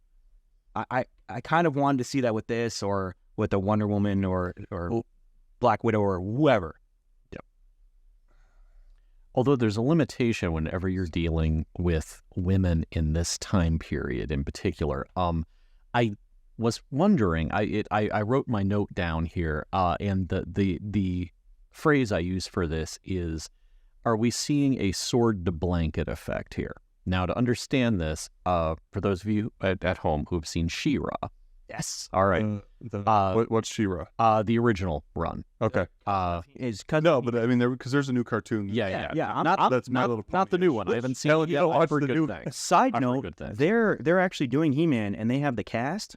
I kind of wanted to see that with this, or with a Wonder Woman or Black Widow or whoever. Although there's a limitation whenever you're dealing with women in this time period in particular. I was wondering, I wrote my note down here, and the phrase I use for this is, are we seeing a sword to blanket effect here? Now, to understand this, for those of you at home who have seen She-Ra, Yes. all right, What's She-Ra? the original run. Okay. No, But I mean, because there's a new cartoon. Yeah. That's My Little Pony. Not the new one. I haven't seen Hell, it you yet. don't I've watch heard the good new- things. Side I've heard note, good things. they're actually doing He-Man, and they have the cast.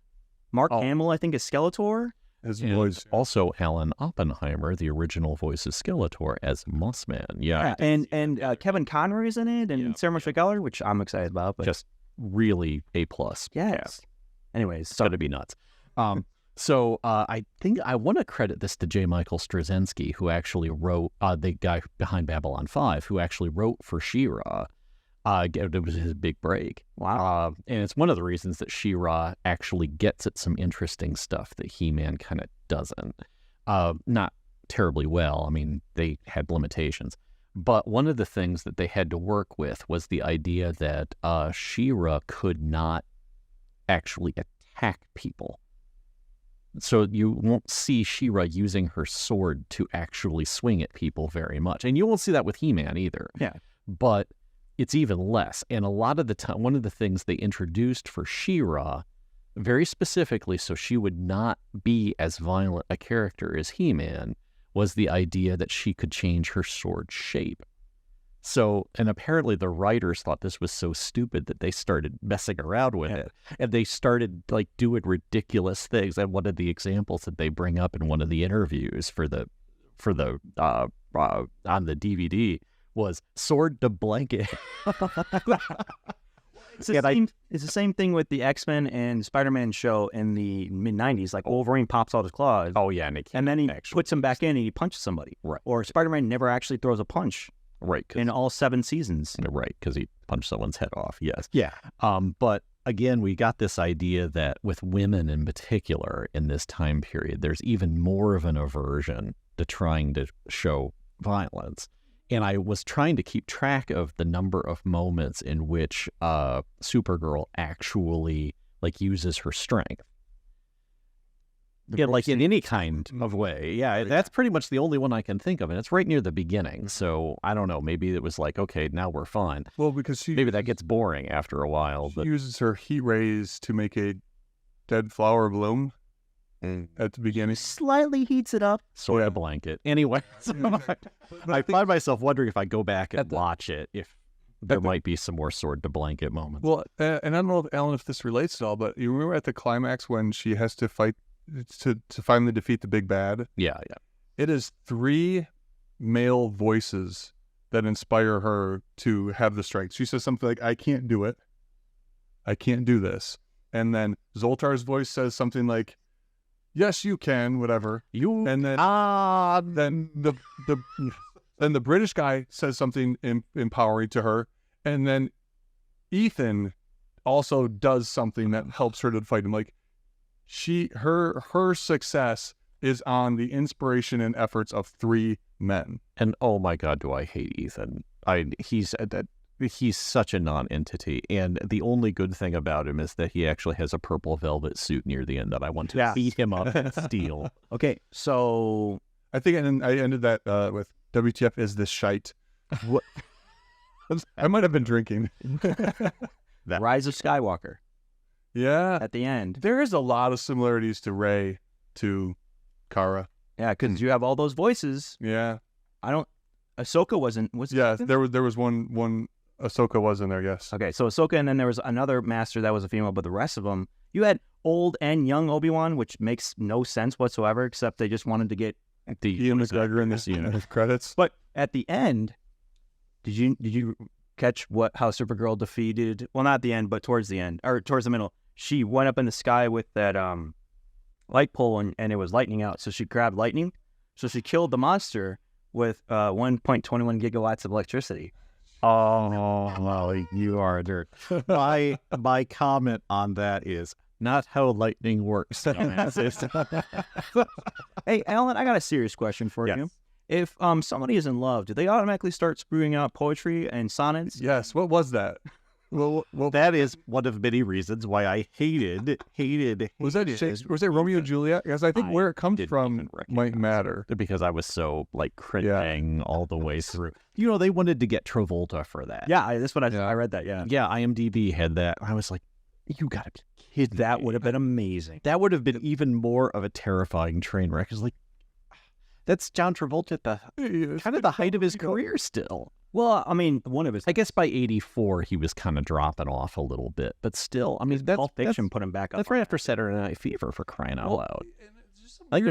Mark Hamill, I think, is Skeletor. His And voice. also Alan Oppenheimer, the original voice of Skeletor, as Mossman. Yeah. And Kevin Conroy is in it, and Yeah. Sarah Michelle Gellar, which I'm excited about. But Just really A+. yes. Anyways, It's going to be nuts. So I think I want to credit this to J. Michael Straczynski, who actually wrote, the guy behind Babylon 5, who actually wrote for She-Ra. It was his big break. Wow. And it's one of the reasons that She-Ra actually gets at some interesting stuff that He-Man kind of doesn't. Not terribly well. I mean, they had limitations. But one of the things that they had to work with was the idea that She-Ra could not actually attack people. So you won't see She-Ra using her sword to actually swing at people very much. And you won't see that with He-Man either. Yeah. But it's even less. And a lot of the time, one of the things they introduced for She-Ra, very specifically so she would not be as violent a character as He-Man, was the idea that she could change her sword shape. So, and apparently the writers thought this was so stupid that they started messing around with it. And they started like doing ridiculous things. And one of the examples that they bring up in one of the interviews for the on the DVD was sword to blanket. It's the same thing with the X-Men and Spider-Man show in the mid-90s. Like Wolverine pops out his claws. Oh, yeah. And then he puts them back in and he punches somebody. Right. Or Spider-Man never actually throws a punch. Right. In all 7 seasons. Right, because he punched someone's head off, yes. Yeah. But again, we got this idea that with women in particular in this time period, there's even more of an aversion to trying to show violence. And I was trying to keep track of the number of moments in which Supergirl actually like uses her strength. Yeah, like in any kind of way. Yeah, that's pretty much the only one I can think of. And it's right near the beginning. So I don't know. Maybe it was like, okay, now we're fine. Well, because maybe that gets boring after a while. She uses her heat rays to make a dead flower bloom at the beginning. Slightly heats it up. Sort of blanket. Anyway, so I find myself wondering if I go back and watch it, if there might be some more sword to blanket moments. Well, and I don't know, Alan, if this relates at all, but you remember at the climax when she has to fight to finally defeat the big bad? Yeah. It is 3 male voices that inspire her to have the strength. She says something like, I can't do it. I can't do this. And then Zoltar's voice says something like, yes, you can, whatever. And then then the British guy says something empowering to her. And then Ethan also does something that helps her to fight him. Like, her success is on the inspiration and efforts of 3 men. And oh my God, do I hate Ethan. He's such a non-entity. And the only good thing about him is that he actually has a purple velvet suit near the end that I want to beat him up and steal. Okay, so I think I ended that with WTF is this shite. What? I might have been drinking. Rise of Skywalker. Yeah. At the end. There is a lot of similarities to Rey, to Kara. Yeah, because you have all those voices. Yeah. Ahsoka wasn't. Yeah, there was one. Ahsoka was in there. Yes. Okay, so Ahsoka, and then there was another master that was a female, but the rest of them, you had old and young Obi-Wan, which makes no sense whatsoever, except they just wanted to get the Ian McGregor in this credits. But at the end, did you catch how Supergirl defeated? Well, not at the end, but towards the end or towards the middle. She went up in the sky with that light pole, and it was lightning out. So she grabbed lightning. So she killed the monster with 1.21 gigawatts of electricity. Oh, Molly, you are a dirt. My comment on that is not how lightning works. Hey, Alan, I got a serious question for you. If somebody is in love, do they automatically start spewing out poetry and sonnets? Yes. What was that? Well, that is one of many reasons why I hated. Was that Shakespeare? Was it Romeo and Juliet? Because I think where it comes from might matter. Because I was so like cringing all the way through. You know, they wanted to get Travolta for that. Yeah, that's what I read that. Yeah, IMDb had that. I was like, you gotta be kidding me. That would have been amazing. That would have been even more of a terrifying train wreck. It's like, that's John Travolta at the kind of the height of his career still. Well, I mean, one of his... I guess by 84, he was kind of dropping off a little bit. But still, I mean, Pulp Fiction put him back up. That's right after Saturday Night Fever, for crying out loud. Like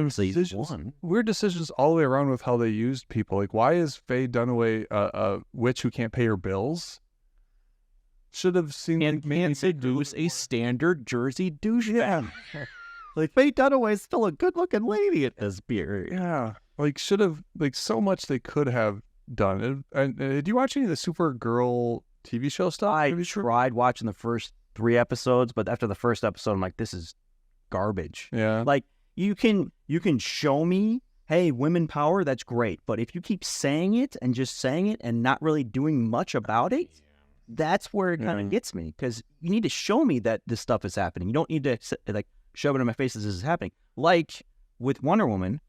weird decisions all the way around with how they used people. Like, why is Fay Dunnaway a witch who can't pay her bills? Should have seen... And can't seduce a standard Jersey douchebag. Like, Fay Dunnaway is still a good-looking lady at this period. Yeah. Like, should have... Like, so much they could have done. And did you watch any of the Supergirl TV show stuff? I Maybe true? tried watching the first 3 episodes, but after the first episode, I'm like, this is garbage. Yeah. Like, you can show me, hey, women power, that's great. But if you keep saying it and just saying it and not really doing much about it, that's where it kind of gets me. Because you need to show me that this stuff is happening. You don't need to like shove it in my face as this is happening. Like with Wonder Woman,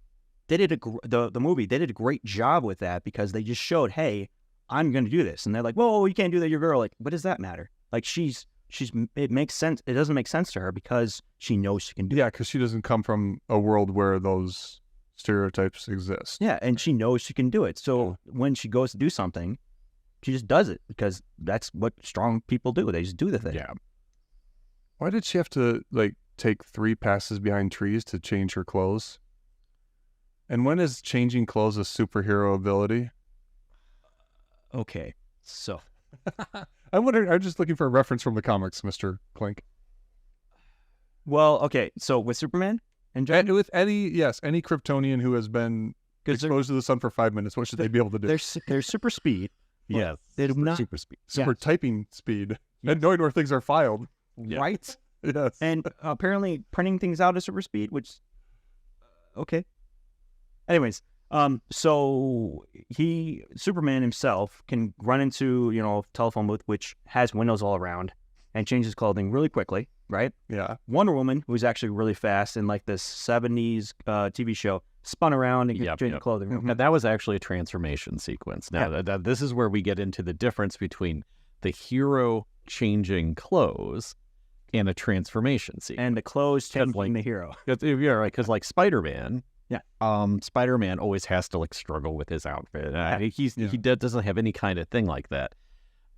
they did the movie. They did a great job with that because they just showed, hey, I'm going to do this, and they're like, whoa, you can't do that. You're a girl. Like, what does that matter? Like she's. It makes sense. It doesn't make sense to her because she knows she can do. Yeah, because she doesn't come from a world where those stereotypes exist. Yeah, and she knows she can do it. So when she goes to do something, she just does it because that's what strong people do. They just do the thing. Yeah. Why did she have to like take 3 passes behind trees to change her clothes? And when is changing clothes a superhero ability? Okay, so I'm just looking for a reference from the comics, Mr. Clink. well, okay, so with Superman and With any Kryptonian who has been exposed to the sun for 5 minutes, what should they be able to do? there's super speed. Yes. They do not, Super speed. Super typing speed. And knowing where things are filed. Yeah. right? Yes. And apparently printing things out is super speed, which okay. Anyways, so Superman himself can run into, telephone booth, which has windows all around, and change his clothing really quickly, right? Yeah. Wonder Woman, who's actually really fast in like this 70s TV show, spun around and changed clothing. Mhm. Now, that was actually a transformation sequence. Now, this is where we get into the difference between the hero changing clothes and a transformation sequence. And the clothes changing the hero. Yeah, right. Because like Spider-Man, Yeah. Spider-Man always has to like struggle with his outfit. He doesn't have any kind of thing like that.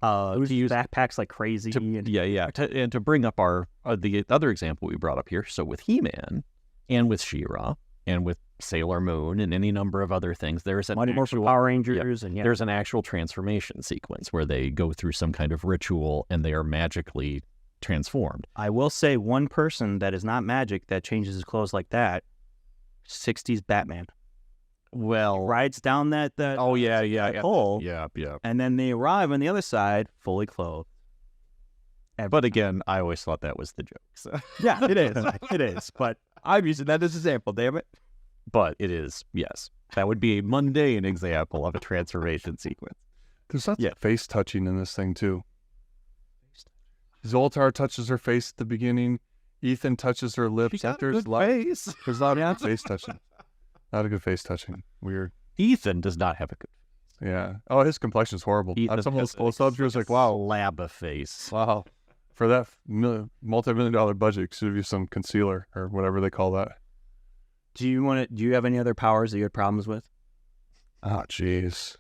He used backpacks like crazy. And to bring up the other example we brought up here, so with He-Man and with She-Ra and with Sailor Moon and any number of other things, there's an Mighty Morphin Power Rangers, and there's an actual transformation sequence where they go through some kind of ritual and they are magically transformed. I will say one person that is not magic that changes his clothes like that, 60s Batman. Well, Rides down that oh yeah, pole, yeah. and then they arrive on the other side fully clothed. But again, I always thought that was the joke. So. Yeah, it is. It is. But I'm using that as an example, damn it. But it is, yes. That would be a mundane example of a transformation sequence. There's lots of face touching in this thing, too. Zoltar touches her face at the beginning. Ethan touches her lips. There's a good face. There's a lot of face touching. Not a good face touching. Weird. Ethan does not have a good Yeah. Oh, his complexion's horrible. Ethan Some has old subs was like, wow. slab of face. Wow. For that multi-million-dollar budget, should have some concealer or whatever they call that. Do you have any other powers that you had problems with? Oh, jeez.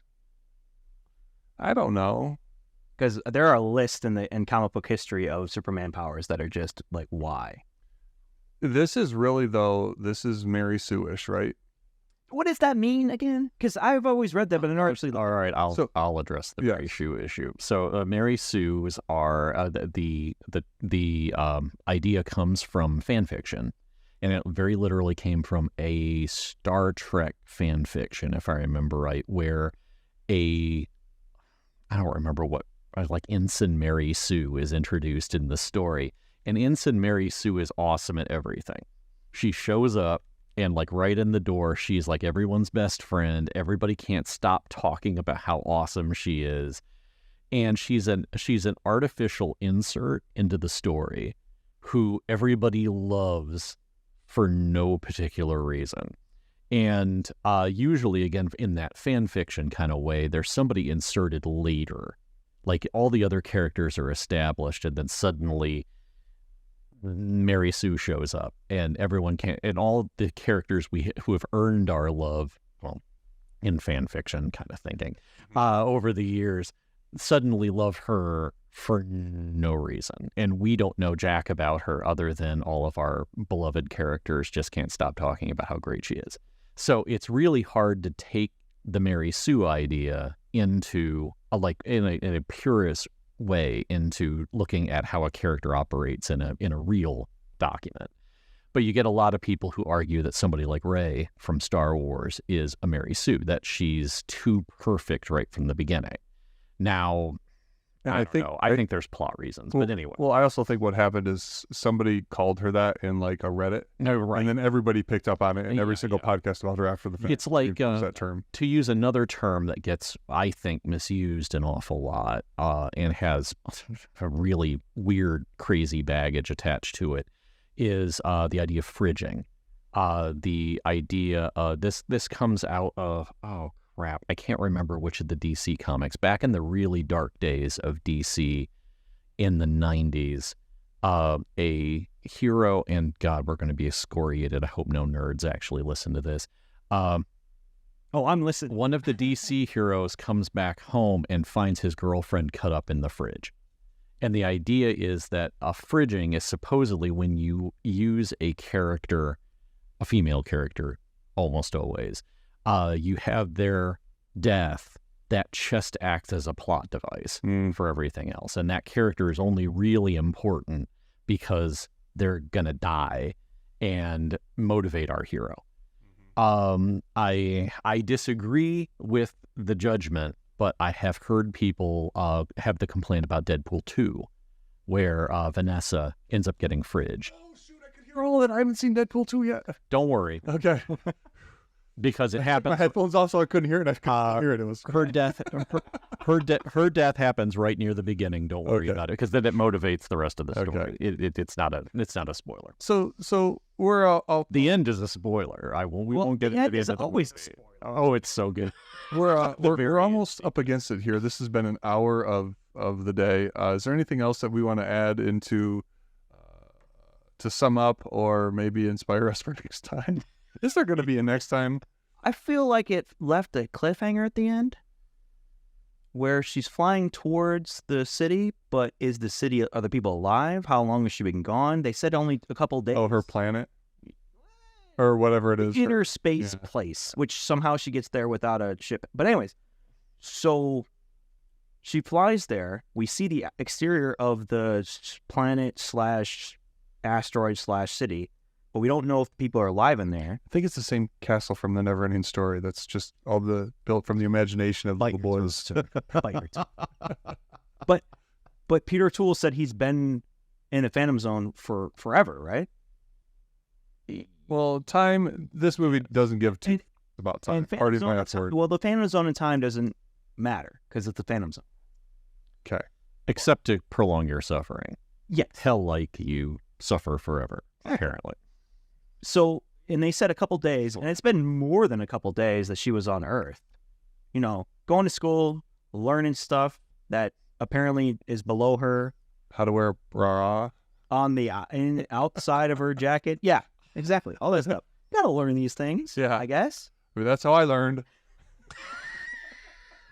I don't know. Because there are a list in comic book history of Superman powers that are just like, why? This is Mary Sue-ish, right? What does that mean again? Because I've always read that, but I never actually. All right, I'll address the Mary Sue issue. So Mary Sue's are the idea comes from fan fiction, and it very literally came from a Star Trek fan fiction, if I remember right, where I don't remember what, like Ensign Mary Sue is introduced in the story, and Ensign Mary Sue is awesome at everything. She shows up. And like right in the door, she's like everyone's best friend. Everybody can't stop talking about how awesome she is. And she's an artificial insert into the story who everybody loves for no particular reason. And usually, again, in that fan fiction kind of way, there's somebody inserted later. Like all the other characters are established, and then suddenly Mary Sue shows up, and everyone and all the characters who have earned our love, well, in fan fiction kind of thinking, over the years, suddenly love her for no reason. And we don't know jack about her other than all of our beloved characters just can't stop talking about how great she is. So it's really hard to take the Mary Sue idea into in a purist way into looking at how a character operates in a real document. But you get a lot of people who argue that somebody like Rey from Star Wars is a Mary Sue, that she's too perfect right from the beginning. Now, And I don't know. I think there's plot reasons, but anyway. Well, I also think what happened is somebody called her that in like a Reddit, No, right. and then everybody picked up on it, and every single podcast about her after the fact. It's like that term. To use another term that gets, I think, misused an awful lot and has a really weird, crazy baggage attached to it, is the idea of fridging. The idea this comes out of crap, I can't remember which of the DC comics. Back in the really dark days of DC in the 90s, a hero, and God, we're going to be excoriated. I hope no nerds actually listen to this. I'm listening. One of the DC heroes comes back home and finds his girlfriend cut up in the fridge. And the idea is that fridging is supposedly when you use a character, a female character, almost always, you have their death that just acts as a plot device for everything else. And that character is only really important because they're going to die and motivate our hero. I disagree with the judgment, but I have heard people have the complaint about Deadpool 2, where Vanessa ends up getting fridged. Oh, shoot, I could hear all of it. I haven't seen Deadpool 2 yet. Don't worry. Okay. Because it I happens. had my headphones off, so I couldn't hear it. I couldn't hear it. It was her death. Her death happens right near the beginning. Don't worry about it, because then it motivates the rest of the story. It's not a spoiler. So we're all The end is a spoiler. We won't get into the end of the always movie. Oh, it's so good. we're almost up against it here. This has been an hour of the day. Is there anything else that we want to add into to sum up or maybe inspire us for next time? Is there going to be a next time? I feel like it left a cliffhanger at the end where she's flying towards the city, but are the people alive? How long has she been gone? They said only a couple days. Oh, her planet? Or whatever it is. Inner space place, which somehow she gets there without a ship. But anyways, so she flies there. We see the exterior of the planet / asteroid / city. But we don't know if people are alive in there. I think it's the same castle from the Neverending Story. That's just all built from the imagination of little boys. But Peter O'Toole said he's been in the Phantom Zone for forever, right? Well, time. This movie doesn't give two about time. Party's my word. Well, the Phantom Zone and time doesn't matter because it's the Phantom Zone. Okay. Except to prolong your suffering. Yes. Hell, like you suffer forever, apparently. So, and they said a couple days, and it's been more than a couple days that she was on Earth. You know, going to school, learning stuff that apparently is below her. How to wear a bra. On the outside of her jacket. Yeah, exactly. All that stuff. Gotta learn these things, I guess. I mean, that's how I learned.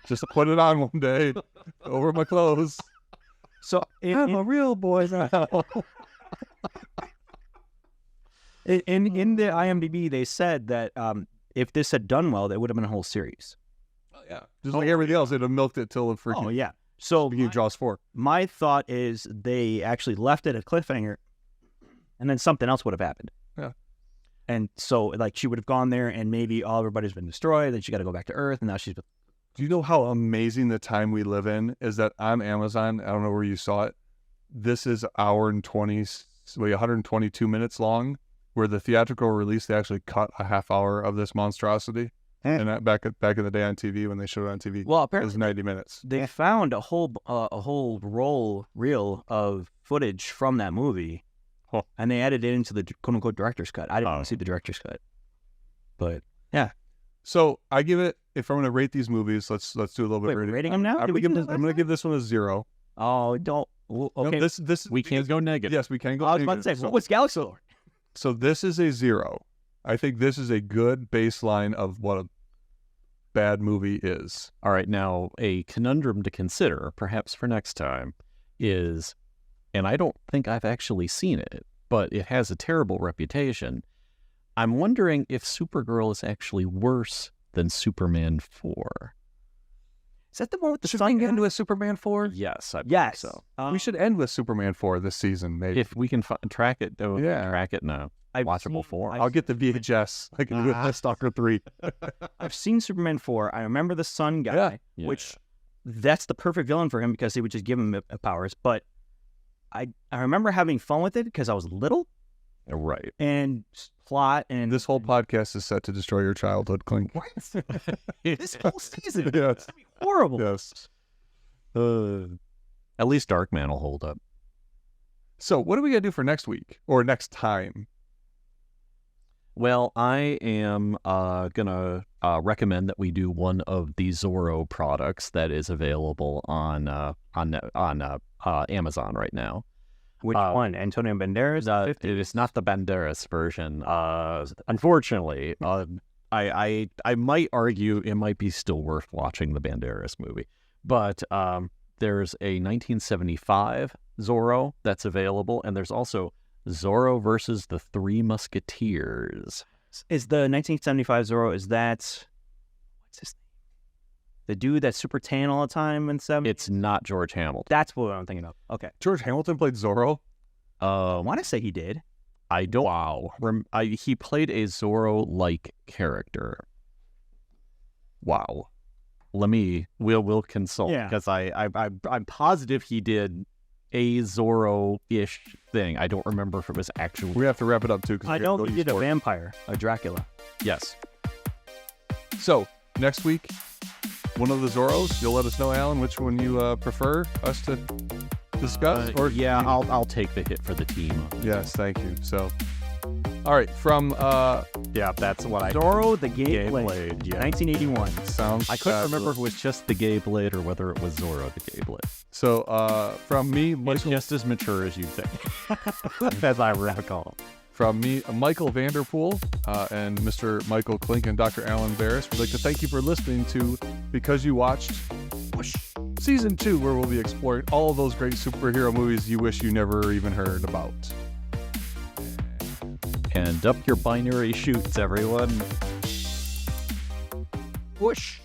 Just put it on one day over my clothes. So I'm a real boy now. In the IMDb, they said that if this had done well, there would have been a whole series. Oh, yeah. Just like everything else, they'd have milked it till the freaking... Oh, yeah. So Jaws 4. My thought is they actually left it at cliffhanger, and then something else would have happened. Yeah. And so, like, she would have gone there, and maybe everybody's been destroyed, then she got to go back to Earth, and now she's... Do you know how amazing the time we live in is? That on Amazon, I don't know where you saw it, this is 122 minutes long, where the theatrical release, they actually cut a half hour of this monstrosity. And that back in the day on TV, when they showed it on TV, well, apparently it was 90 minutes. They found a whole reel of footage from that movie, and they added it into the quote-unquote director's cut. I didn't see the director's cut. But, yeah. So I give it, if I'm going to rate these movies, let's do a little bit of rating them now? I'm going to give this one a 0. Oh, don't. Okay. No, this we can't go negative. Yes, we can go I was about to say, what was Galaxy Lord? So this is a 0. I think this is a good baseline of what a bad movie is. All right, now a conundrum to consider, perhaps for next time, is, and I don't think I've actually seen it, but it has a terrible reputation. I'm wondering if Supergirl is actually worse than Superman 4. Is that the one with the Should sun we guy? end with Superman 4? Yes, I Yes. think so. We should end with Superman 4 this season, maybe. If we can track it, though, track it now. Watchable 4. I'll get the VHS. I can do it with Stalker 3. I've seen Superman 4. I remember the sun guy, Yeah. which that's the perfect villain for him because he would just give him powers. But I remember having fun with it because I was little. Right. And plot and This whole podcast is set to destroy your childhood, Clink. this whole season. Yes. It's gonna be horrible. Yes. At least Darkman will hold up. So what are we going to do for next week or next time? Well, I am gonna recommend that we do one of the Zorro products that is available on Amazon right now. Which one? Antonio Banderas? It is not the Banderas version. Unfortunately, I might argue it might be still worth watching the Banderas movie, but there's a 1975 Zorro that's available, and there's also Zorro versus the Three Musketeers. Is the 1975 Zorro, is that, what's his name? The dude that's super tan all the time in 70s? It's not George Hamilton. That's what I'm thinking of. Okay. George Hamilton played Zorro? I want to say he did. I don't. Wow. He played a Zorro-like character. Wow. We'll consult because I'm positive he did a Zorro-ish thing. I don't remember if it was actually. We have to wrap it up too. I know he did a vampire, a Dracula. Yes. So next week, one of the Zorros. You'll let us know, Alan, which one you prefer us to discuss. I'll take the hit for the team. Yes, thank you. So, all right, from That's what I. Zorro the Gay Blade, Yeah. 1981. sounds. I couldn't remember fabulous. if it was just the Gay Blade or whether it was Zorro the Gay Blade. So from me, It's Michael. just as mature as you think, as I recall. From me, Michael Vanderpool, and Mr. Michael Clink and Dr. Alan Berres, we'd like to thank you for listening to Because You Watched Whoosh, Season 2, where we'll be exploring all of those great superhero movies you wish you never even heard about. And up your binary shoots, everyone. Whoosh.